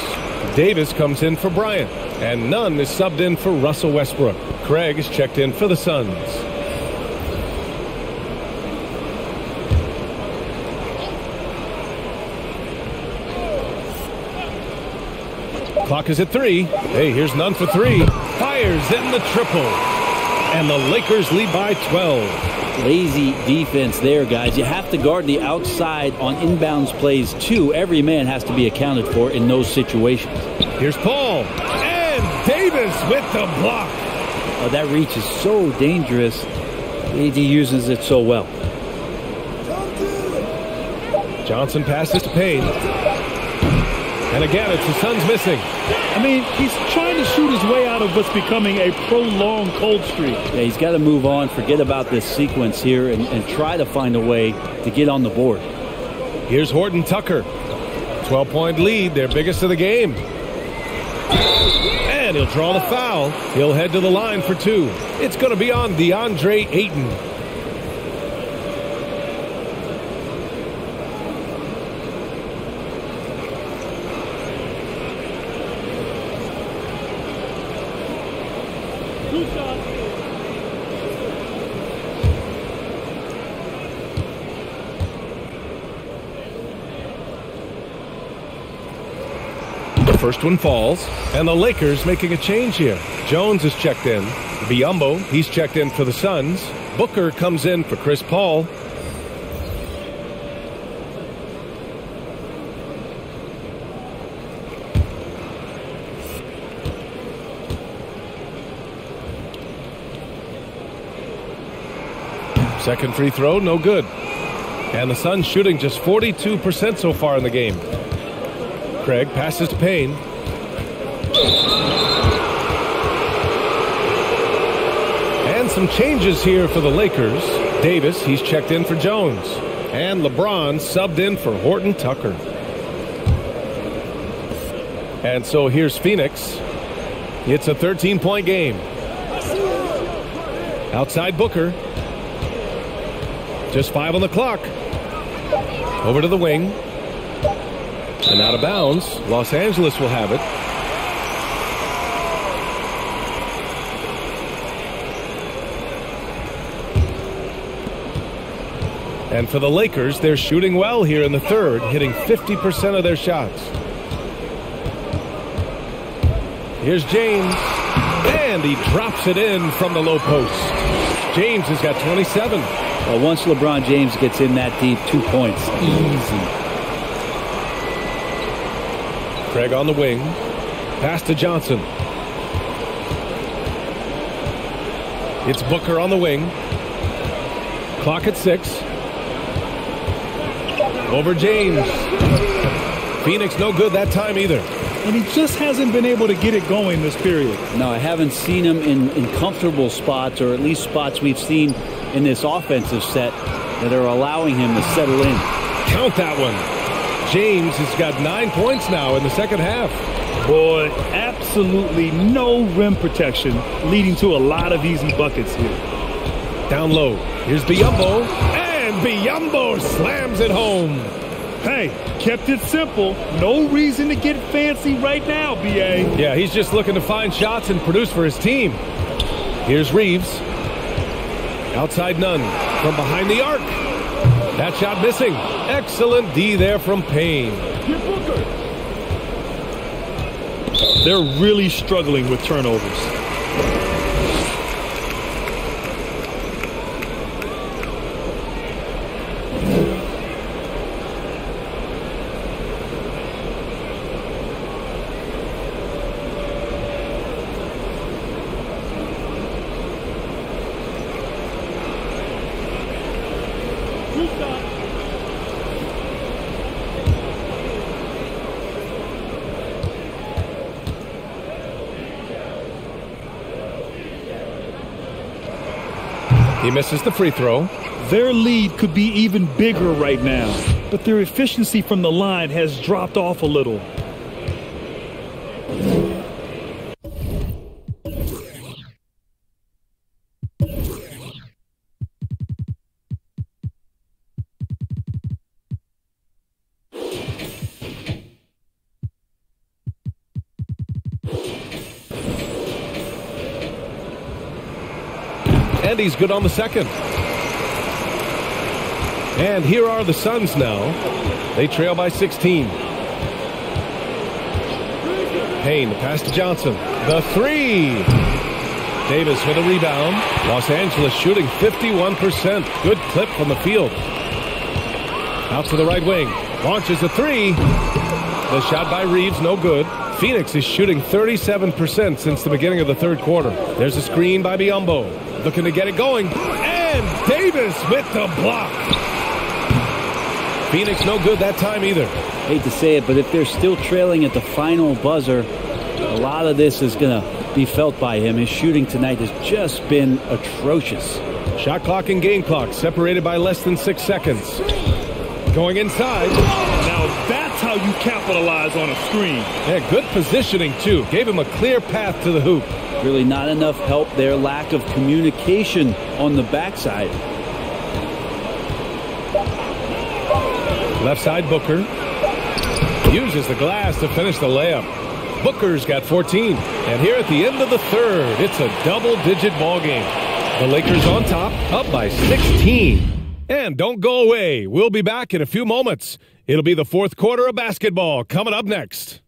S1: Davis comes in for Bryant. And Nunn is subbed in for Russell Westbrook. Craig is checked in for the Suns. Clock is at 3. Hey, here's Nunn for 3. Fires in the triple. And the Lakers lead by 12.
S3: Lazy defense there, guys. You have to guard the outside on inbounds plays, too. Every man has to be accounted for in those situations.
S1: Here's Paul. And Davis with the block.
S3: Oh, that reach is so dangerous. AD uses it so well.
S1: Johnson passes to Payne. And again, it's the Suns missing.
S2: I mean, he's trying to shoot his way out of what's becoming a prolonged cold streak.
S3: Yeah, he's got to move on, forget about this sequence here, and try to find a way to get on the board.
S1: Here's Horton Tucker. 12-point lead, their biggest of the game. And he'll draw the foul. He'll head to the line for 2. It's going to be on DeAndre Ayton. The first one falls, and the Lakers making a change here. Jones is checked in. Biyombo, he's checked in for the Suns. Booker comes in for Chris Paul. Second free throw, no good. And the Suns shooting just 42% so far in the game. Craig passes to Payne. And some changes here for the Lakers. Davis, he's checked in for Jones. And LeBron subbed in for Horton Tucker. And so here's Phoenix. It's a 13-point game. Outside Booker. Just 5 on the clock. Over to the wing. And out of bounds. Los Angeles will have it. And for the Lakers, they're shooting well here in the third, hitting 50% of their shots. Here's James. And he drops it in from the low post. James has got 27.
S3: Well, once LeBron James gets in that deep, 2 points. Easy.
S1: Craig on the wing. Pass to Johnson. It's Booker on the wing. Clock at 6. Over James. Phoenix no good that time either.
S2: And he just hasn't been able to get it going this period.
S3: No, I haven't seen him in comfortable spots, or at least spots we've seen in this offensive set that are allowing him to settle in.
S1: Count that one. James has got 9 points now in the second half.
S2: Boy, absolutely no rim protection, leading to a lot of easy buckets here.
S1: Down low. Here's Biyombo. And Biyombo slams it home.
S2: Hey, kept it simple. No reason to get fancy right now, B.A.
S1: Yeah, he's just looking to find shots and produce for his team. Here's Reeves. Outside Nunn. From behind the arc. That shot missing. Excellent D there from Payne.
S2: They're really struggling with turnovers.
S1: He misses the free throw.
S2: Their lead could be even bigger right now, but their efficiency from the line has dropped off a little.
S1: And he's good on the second. And here are the Suns now. They trail by 16. Payne, the pass to Johnson. The three. Davis with a rebound. Los Angeles shooting 51%. Good clip from the field. Out to the right wing. Launches a three. The shot by Reeves, no good. Phoenix is shooting 37% since the beginning of the third quarter. There's a screen by Biyombo. Looking to get it going. And Davis with the block. Phoenix no good that time either.
S3: Hate to say it, but if they're still trailing at the final buzzer, a lot of this is going to be felt by him. His shooting tonight has just been atrocious.
S1: Shot clock and game clock separated by less than 6 seconds. Going inside.
S2: Now that's how you capitalize on a screen.
S1: Yeah, good positioning too. Gave him a clear path to the hoop.
S3: Really not enough help there. Lack of communication on the backside.
S1: Left side Booker. Uses the glass to finish the layup. Booker's got 14. And here at the end of the third, it's a double-digit ball game. The Lakers on top, up by 16. And don't go away. We'll be back in a few moments. It'll be the fourth quarter of basketball coming up next.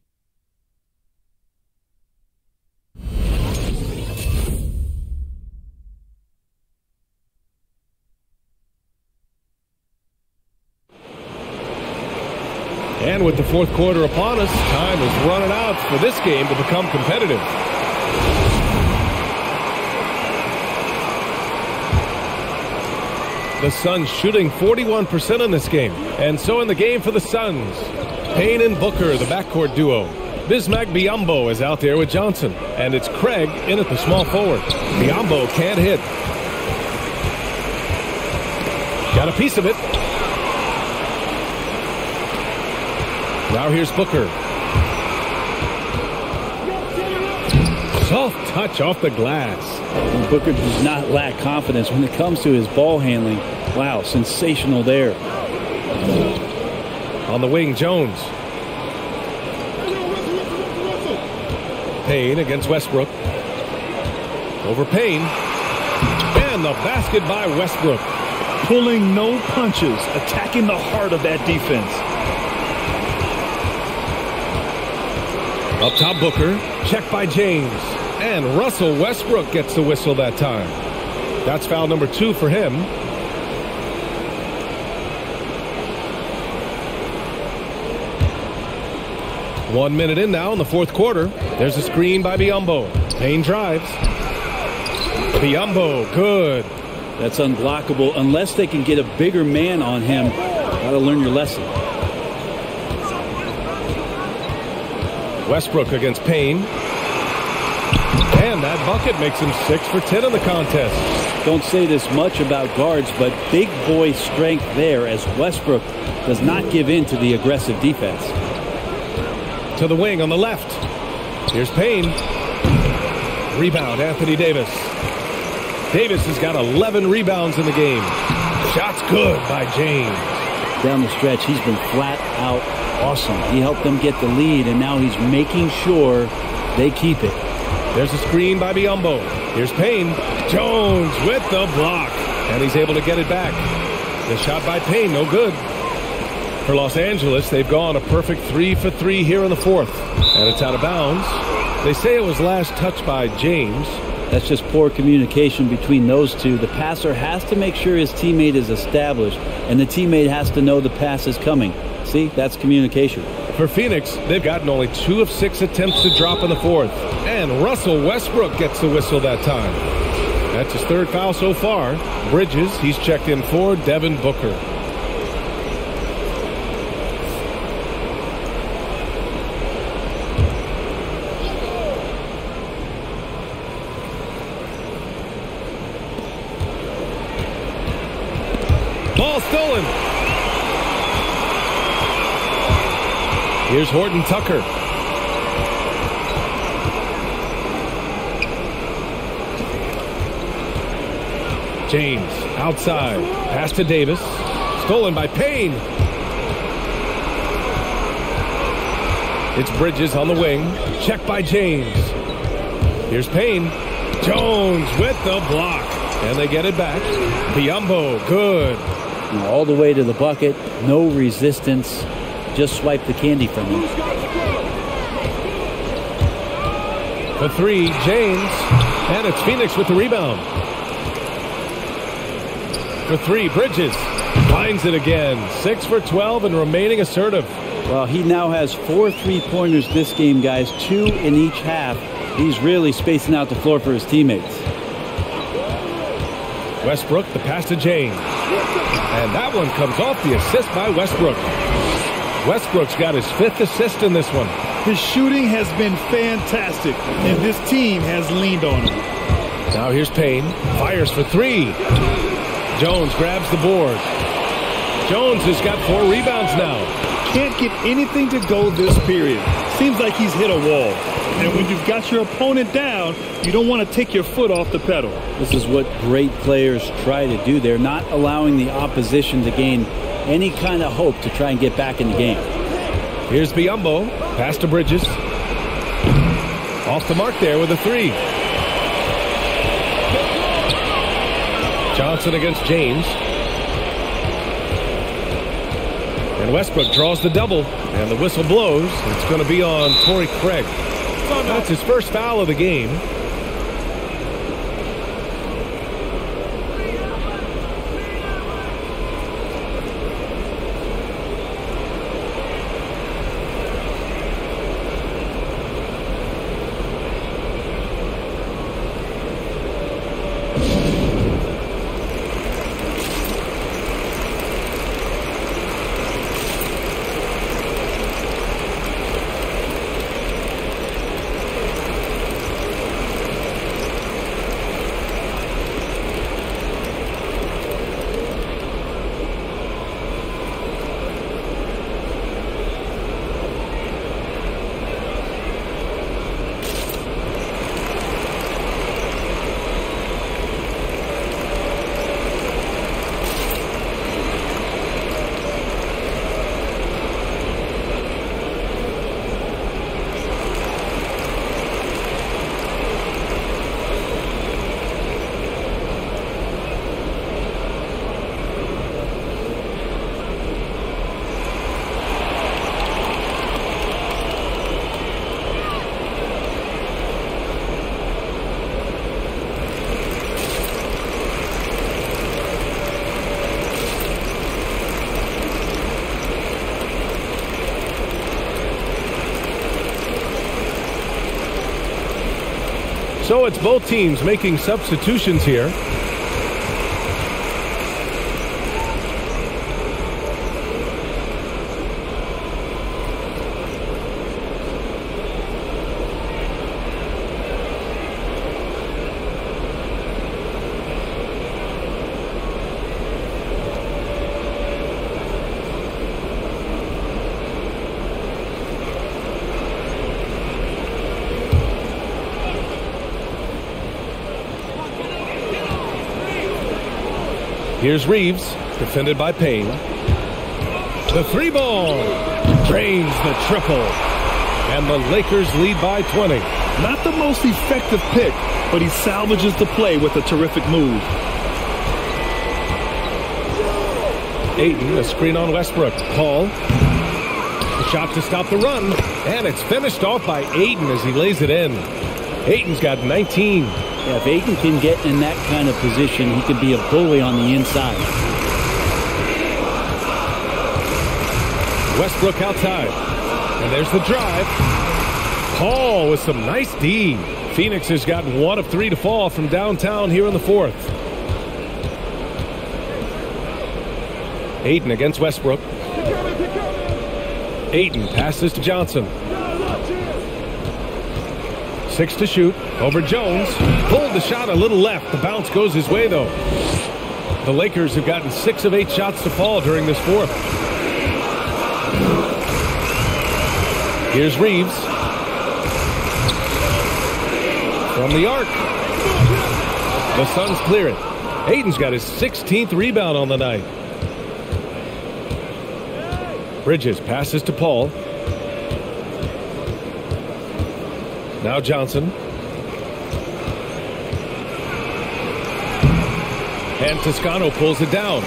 S1: And with the fourth quarter upon us, time is running out for this game to become competitive. The Suns shooting 41% in this game. And so in the game for the Suns, Payne and Booker, the backcourt duo. Bismack Biyombo is out there with Johnson. And it's Craig in at the small forward. Biyombo can't hit. Got a piece of it. Now here's Booker. Soft touch off the glass.
S3: And Booker does not lack confidence when it comes to his ball handling. Wow, sensational there.
S1: On the wing, Jones. Payne against Westbrook. Over Payne. And the basket by Westbrook.
S2: Pulling no punches, attacking the heart of that defense.
S1: Up top, Booker. Checked by James. And Russell Westbrook gets the whistle that time. That's foul number 2 for him. One minute in now in the fourth quarter. There's a screen by Biyombo. Payne drives. Biyombo, good.
S3: That's unblockable unless they can get a bigger man on him. Gotta learn your lesson.
S1: Westbrook against Payne. And that bucket makes him 6 for 10 in the contest.
S3: Don't say this much about guards, but big boy strength there as Westbrook does not give in to the aggressive defense.
S1: To the wing on the left. Here's Payne. Rebound, Anthony Davis. Davis has got 11 rebounds in the game. Shots good by James.
S3: Down the stretch, he's been flat out awesome. He helped them get the lead, and now he's making sure they keep it.
S1: There's a screen by Biyombo. Here's Payne. Jones with the block. And he's able to get it back. The shot by Payne, no good. For Los Angeles, they've gone a perfect 3 for 3 here in the fourth. And it's out of bounds. They say it was last touched by James.
S3: That's just poor communication between those two. The passer has to make sure his teammate is established, and the teammate has to know the pass is coming. See, that's communication.
S1: For Phoenix, they've gotten only 2 of 6 attempts to drop in the fourth. And Russell Westbrook gets the whistle that time. That's his 3rd foul so far. Bridges, he's checked in for Devon Booker. Ball stolen. Here's Horton Tucker. James outside. Pass to Davis. Stolen by Payne. It's Bridges on the wing. Checked by James. Here's Payne. Jones with the block. And they get it back. Biyombo, good.
S3: All the way to the bucket. No resistance. Just swipe the candy from him.
S1: For 3, James. And it's Phoenix with the rebound. For 3, Bridges. Finds it again. 6 for 12 and remaining assertive.
S3: Well, he now has 4 3-pointers this game, guys. 2 in each half. He's really spacing out the floor for his teammates.
S1: Westbrook, the pass to James. And that one comes off the assist by Westbrook. Westbrook's got his 5th assist in this one.
S2: His shooting has been fantastic, and this team has leaned on him.
S1: Now here's Payne. Fires for 3. Jones grabs the board. Jones has got 4 rebounds now.
S2: Can't get anything to go this period. Seems like he's hit a wall. And when you've got your opponent down, you don't want to take your foot off the pedal.
S3: This is what great players try to do. They're not allowing the opposition to gain any kind of hope to try and get back in the game.
S1: Here's Biyombo. Pass to Bridges. Off the mark there with a 3. Johnson against James. And Westbrook draws the double. And the whistle blows. It's going to be on Torrey Craig. That's his 1st foul of the game. So it's both teams making substitutions here. Here's Reeves, defended by Payne. The 3-ball drains the triple. And the Lakers lead by 20.
S2: Not the most effective pick, but he salvages the play with a terrific move.
S1: Ayton, a screen on Westbrook. Paul. The shot to stop the run, and it's finished off by Ayton as he lays it in. Ayton's got 19.
S3: Yeah, if Ayton can get in that kind of position, he can be a bully on the inside.
S1: Westbrook outside. And there's the drive. Paul with some nice D. Phoenix has gotten 1 of 3 to fall from downtown here in the fourth. Ayton against Westbrook. Ayton passes to Johnson. 6 to shoot. Over Jones. Pulled the shot a little left. The bounce goes his way, though. The Lakers have gotten 6 of 8 shots to fall during this fourth. Here's Reeves. From the arc. The Suns clear it. Ayton's got his 16th rebound on the night. Bridges passes to Paul. Now Johnson. And Toscano pulls it down.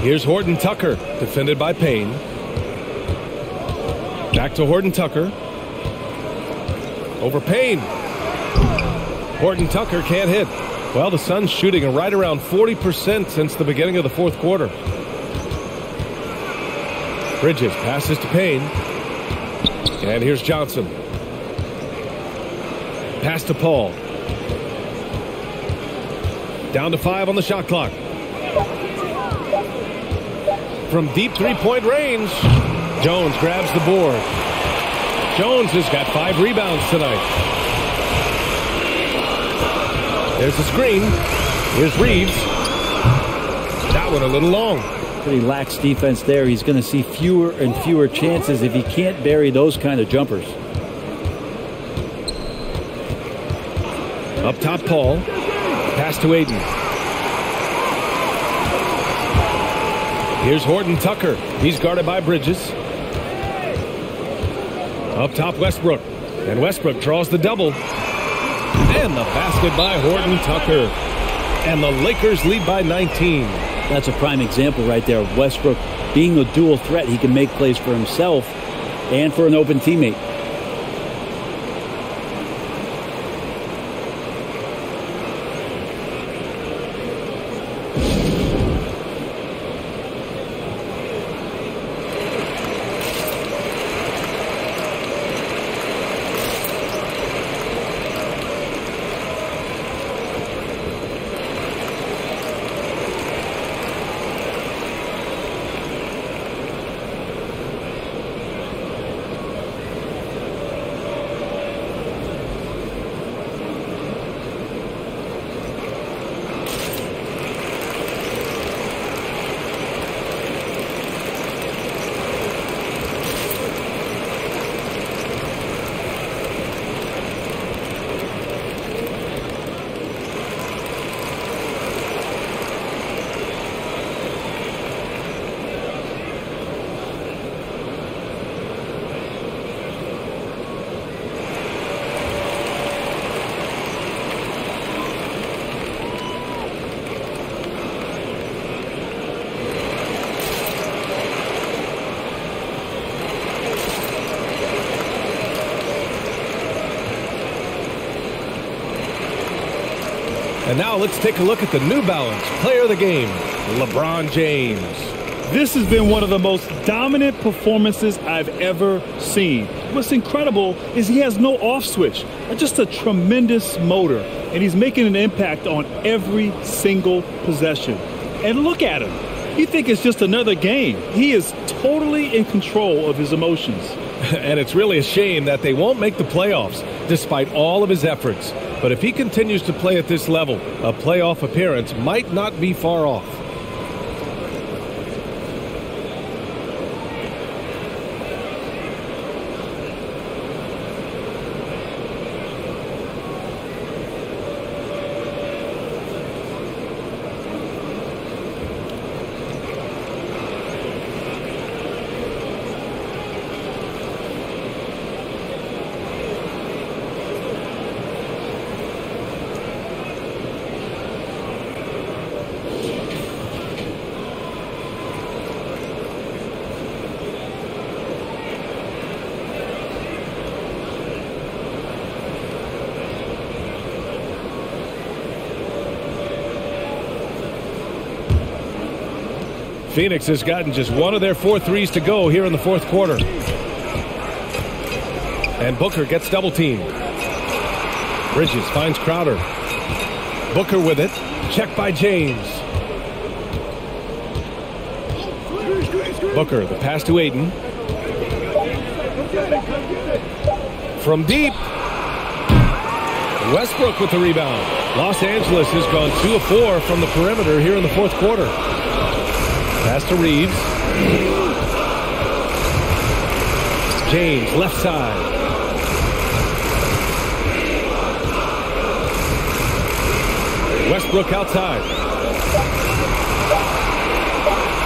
S1: Here's Horton Tucker, defended by Payne. Back to Horton Tucker. Over Payne. Horton Tucker can't hit. Well, the Suns shooting right around 40% since the beginning of the fourth quarter. Bridges passes to Payne. And here's Johnson. Pass to Paul. Down to 5 on the shot clock. From deep three-point range, Jones grabs the board. Jones has got 5 rebounds tonight. There's the screen. Here's Reeves. That one a little long.
S3: Pretty lax defense there. He's going to see fewer and fewer chances if he can't bury those kind of jumpers.
S1: Up top, Paul. Pass to Ayton. Here's Horton Tucker. He's guarded by Bridges. Up top, Westbrook. And Westbrook draws the double. And the basket by Horton Tucker. And the Lakers lead by 19.
S3: That's a prime example right there of Westbrook being a dual threat. He can make plays for himself and for an open teammate.
S1: And now let's take a look at the New Balance player of the game, LeBron James.
S2: This has been one of the most dominant performances I've ever seen. What's incredible is he has no off switch, just a tremendous motor, and he's making an impact on every single possession. And look at him. You think it's just another game. He is totally in control of his emotions.
S1: And it's really a shame that they won't make the playoffs despite all of his efforts. But if he continues to play at this level, a playoff appearance might not be far off. Phoenix has gotten just one of their 4 threes to go here in the fourth quarter. And Booker gets double teamed. Bridges finds Crowder. Booker with it. Checked by James. Booker, the pass to Ayton. From deep. Westbrook with the rebound. Los Angeles has gone 2 of 4 from the perimeter here in the fourth quarter. Pass to Reeves. James, left side. Westbrook outside.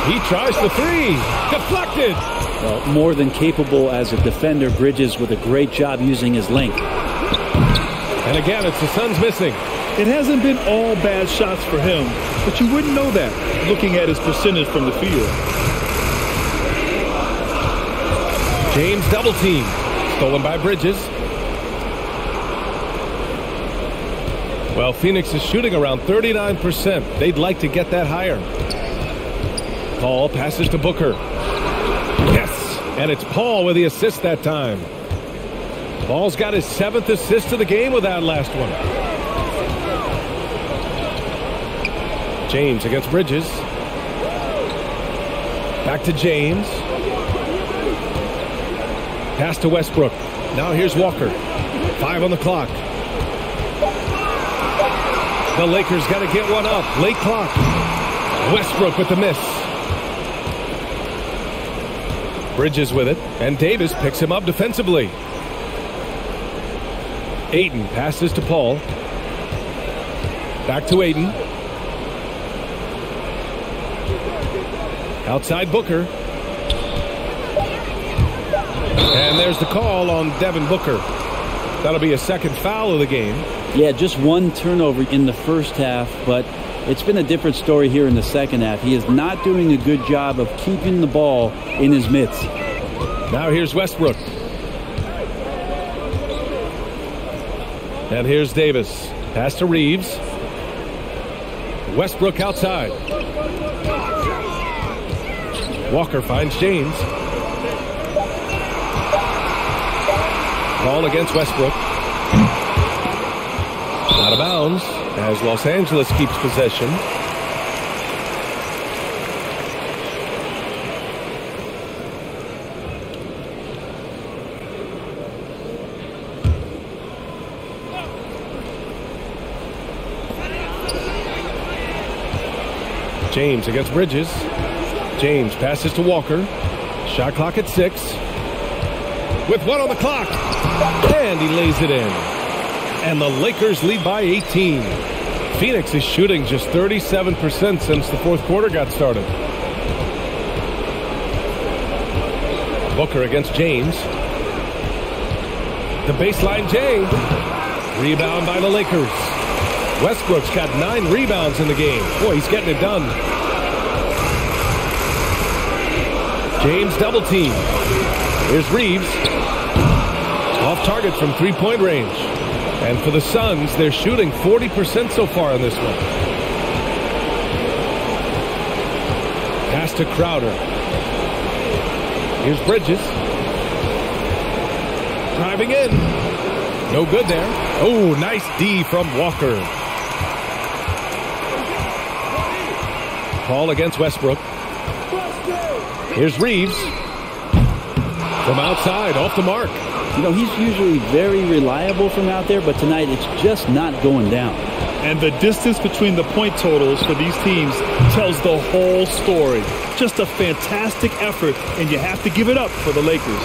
S1: He tries the 3. Deflected.
S3: Well, more than capable as a defender. Bridges with a great job using his length.
S1: And again, it's the Suns missing.
S2: It hasn't been all bad shots for him, but you wouldn't know that looking at his percentage from the field.
S1: James double team. Stolen by Bridges. Well, Phoenix is shooting around 39%. They'd like to get that higher. Paul passes to Booker. Yes! And it's Paul with the assist that time. Paul's got his 7th assist of the game with that last one. James against Bridges. Back to James. Pass to Westbrook. Now here's Walker. 5 on the clock. The Lakers got to get one up. Late clock. Westbrook with the miss. Bridges with it. And Davis picks him up defensively. Ayton passes to Paul. Back to Ayton. Outside Booker. And there's the call on Devon Booker. That'll be a second foul of the game.
S3: Yeah, just one turnover in the first half, but it's been a different story here in the second half. He is not doing a good job of keeping the ball in his mitts.
S1: Now here's Westbrook. And here's Davis. Pass to Reeves. Westbrook outside. Walker finds James. Ball against Westbrook. Out of bounds as Los Angeles keeps possession. James against Bridges. James passes to Walker. Shot clock at 6. With 1 on the clock. And he lays it in. And the Lakers lead by 18. Phoenix is shooting just 37% since the fourth quarter got started. Booker against James. The baseline J. Rebound by the Lakers. Westbrook's got 9 rebounds in the game. Boy, he's getting it done. James double team. Here's Reeves. Off target from 3-point range. And for the Suns, they're shooting 40% so far in this one. Pass to Crowder. Here's Bridges. Driving in. No good there. Oh, nice D from Walker. Paul against Westbrook. Here's Reeves. From outside, off the mark.
S3: You know, he's usually very reliable from out there, but tonight it's just not going down.
S2: And the distance between the point totals for these teams tells the whole story. Just a fantastic effort, and you have to give it up for the Lakers.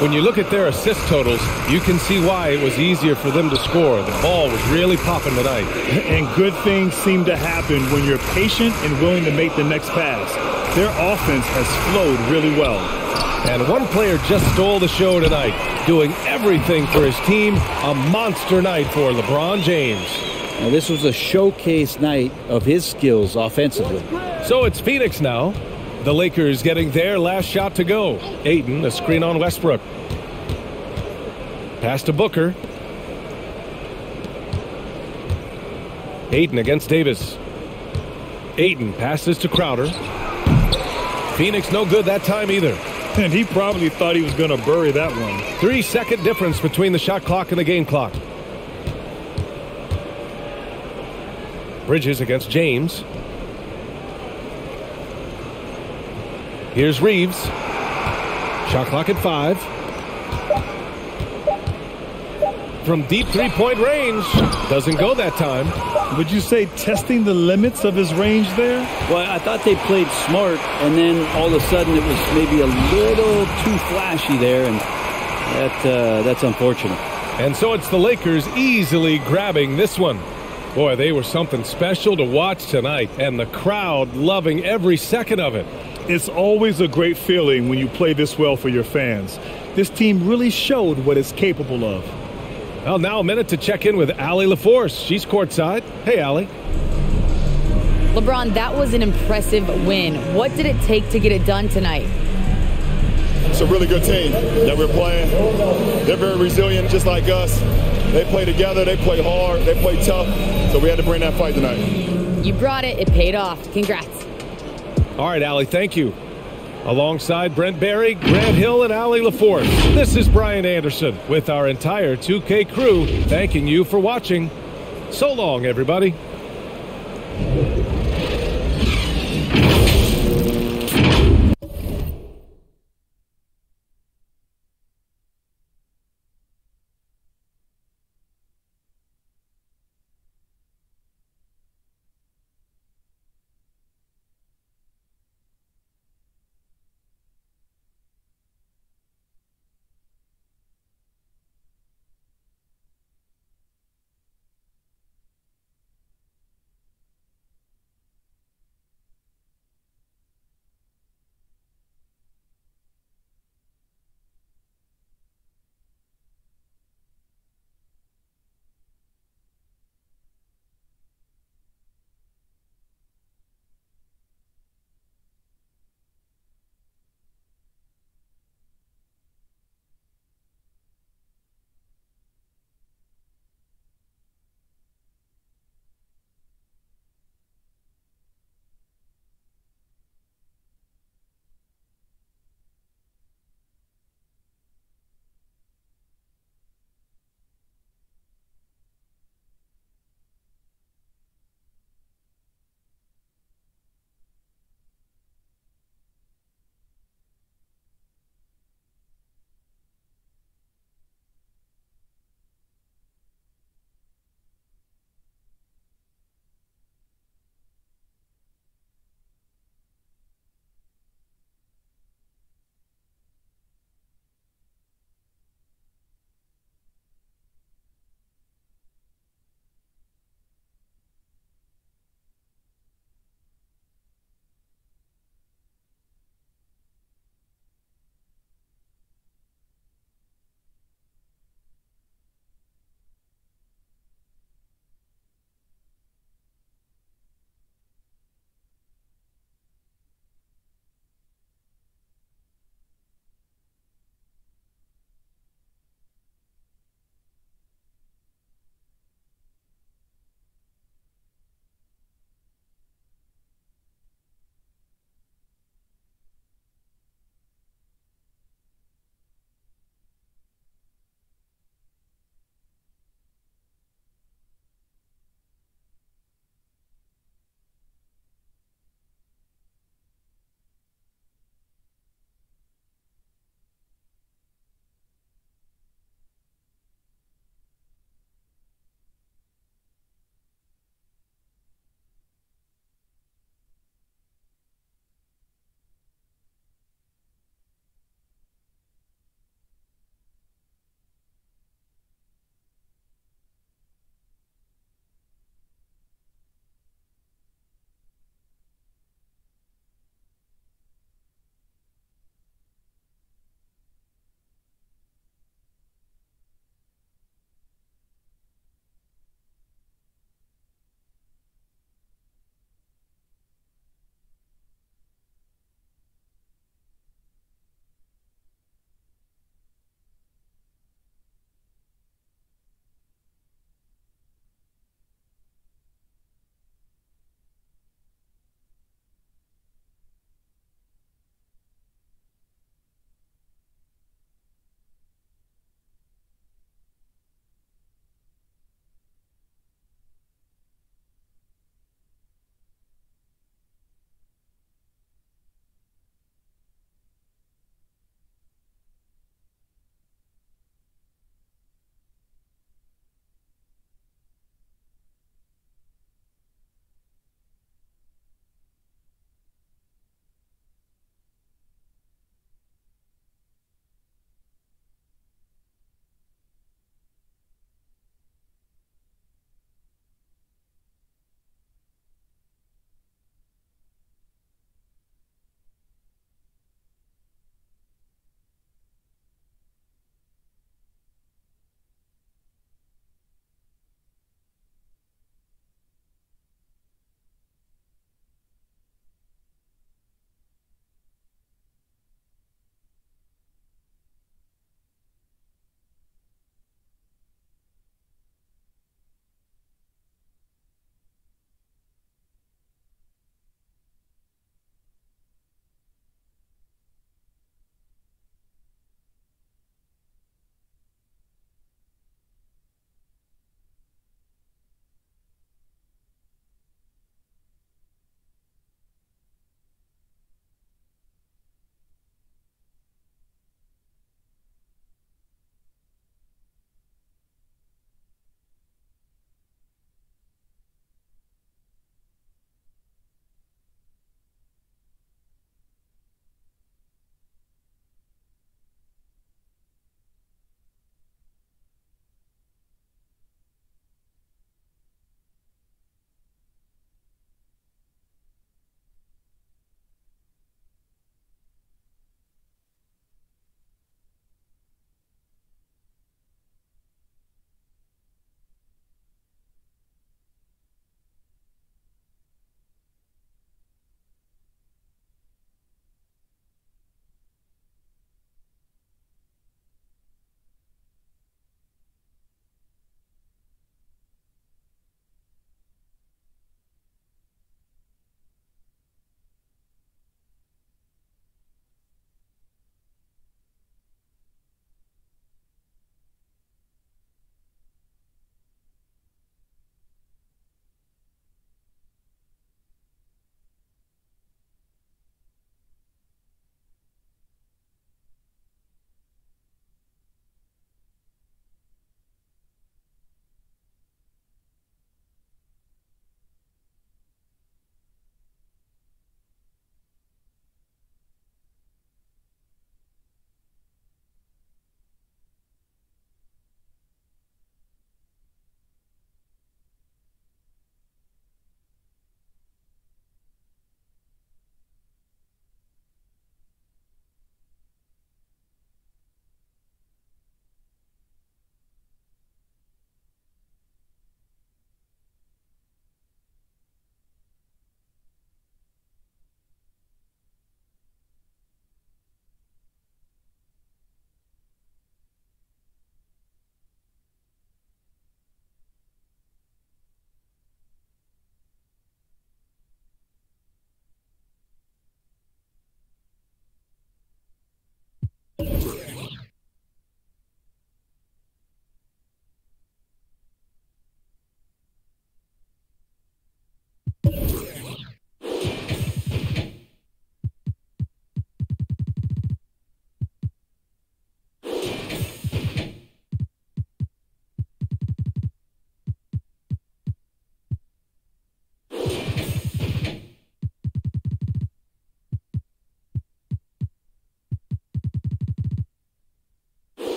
S1: When you look at their assist totals, you can see why it was easier for them to score. The ball was really popping tonight.
S2: And good things seem to happen when you're patient and willing to make the next pass. Their offense has flowed really well.
S1: And one player just stole the show tonight, doing everything for his team. A monster night for LeBron James.
S3: Now, this was a showcase night of his skills offensively.
S1: So it's Phoenix now. The Lakers getting their last shot to go. Ayton, a screen on Westbrook. Pass to Booker. Ayton against Davis. Ayton passes to Crowder. Phoenix no good that time either.
S2: And he probably thought he was going to bury that one.
S1: 3-second difference between the shot clock and the game clock. Bridges against James. Here's Reeves. Shot clock at 5. From deep three-point range. Doesn't go that time.
S2: Would you say testing the limits of his range there?
S3: Well, I thought they played smart, and then all of a sudden it was maybe a little too flashy there, and that's unfortunate.
S1: And so it's the Lakers easily grabbing this one. Boy, they were something special to watch tonight, and the crowd loving every second of it.
S2: It's always a great feeling when you play this well for your fans. This team really showed what it's capable of.
S1: Well, now a minute to check in with Allie LaForce. She's courtside. Hey, Allie.
S5: LeBron, that was an impressive win. What did it take to get it done tonight?
S7: It's a really good team that we're playing. They're very resilient, just like us. They play together, they play hard, they play tough, so we had to bring that fight tonight.
S5: You brought it. It paid off. Congrats.
S1: All right, Allie, thank you. Alongside Brent Barry, Grant Hill, and Allie LaForce, this is Brian Anderson with our entire 2K crew thanking you for watching. So long, everybody.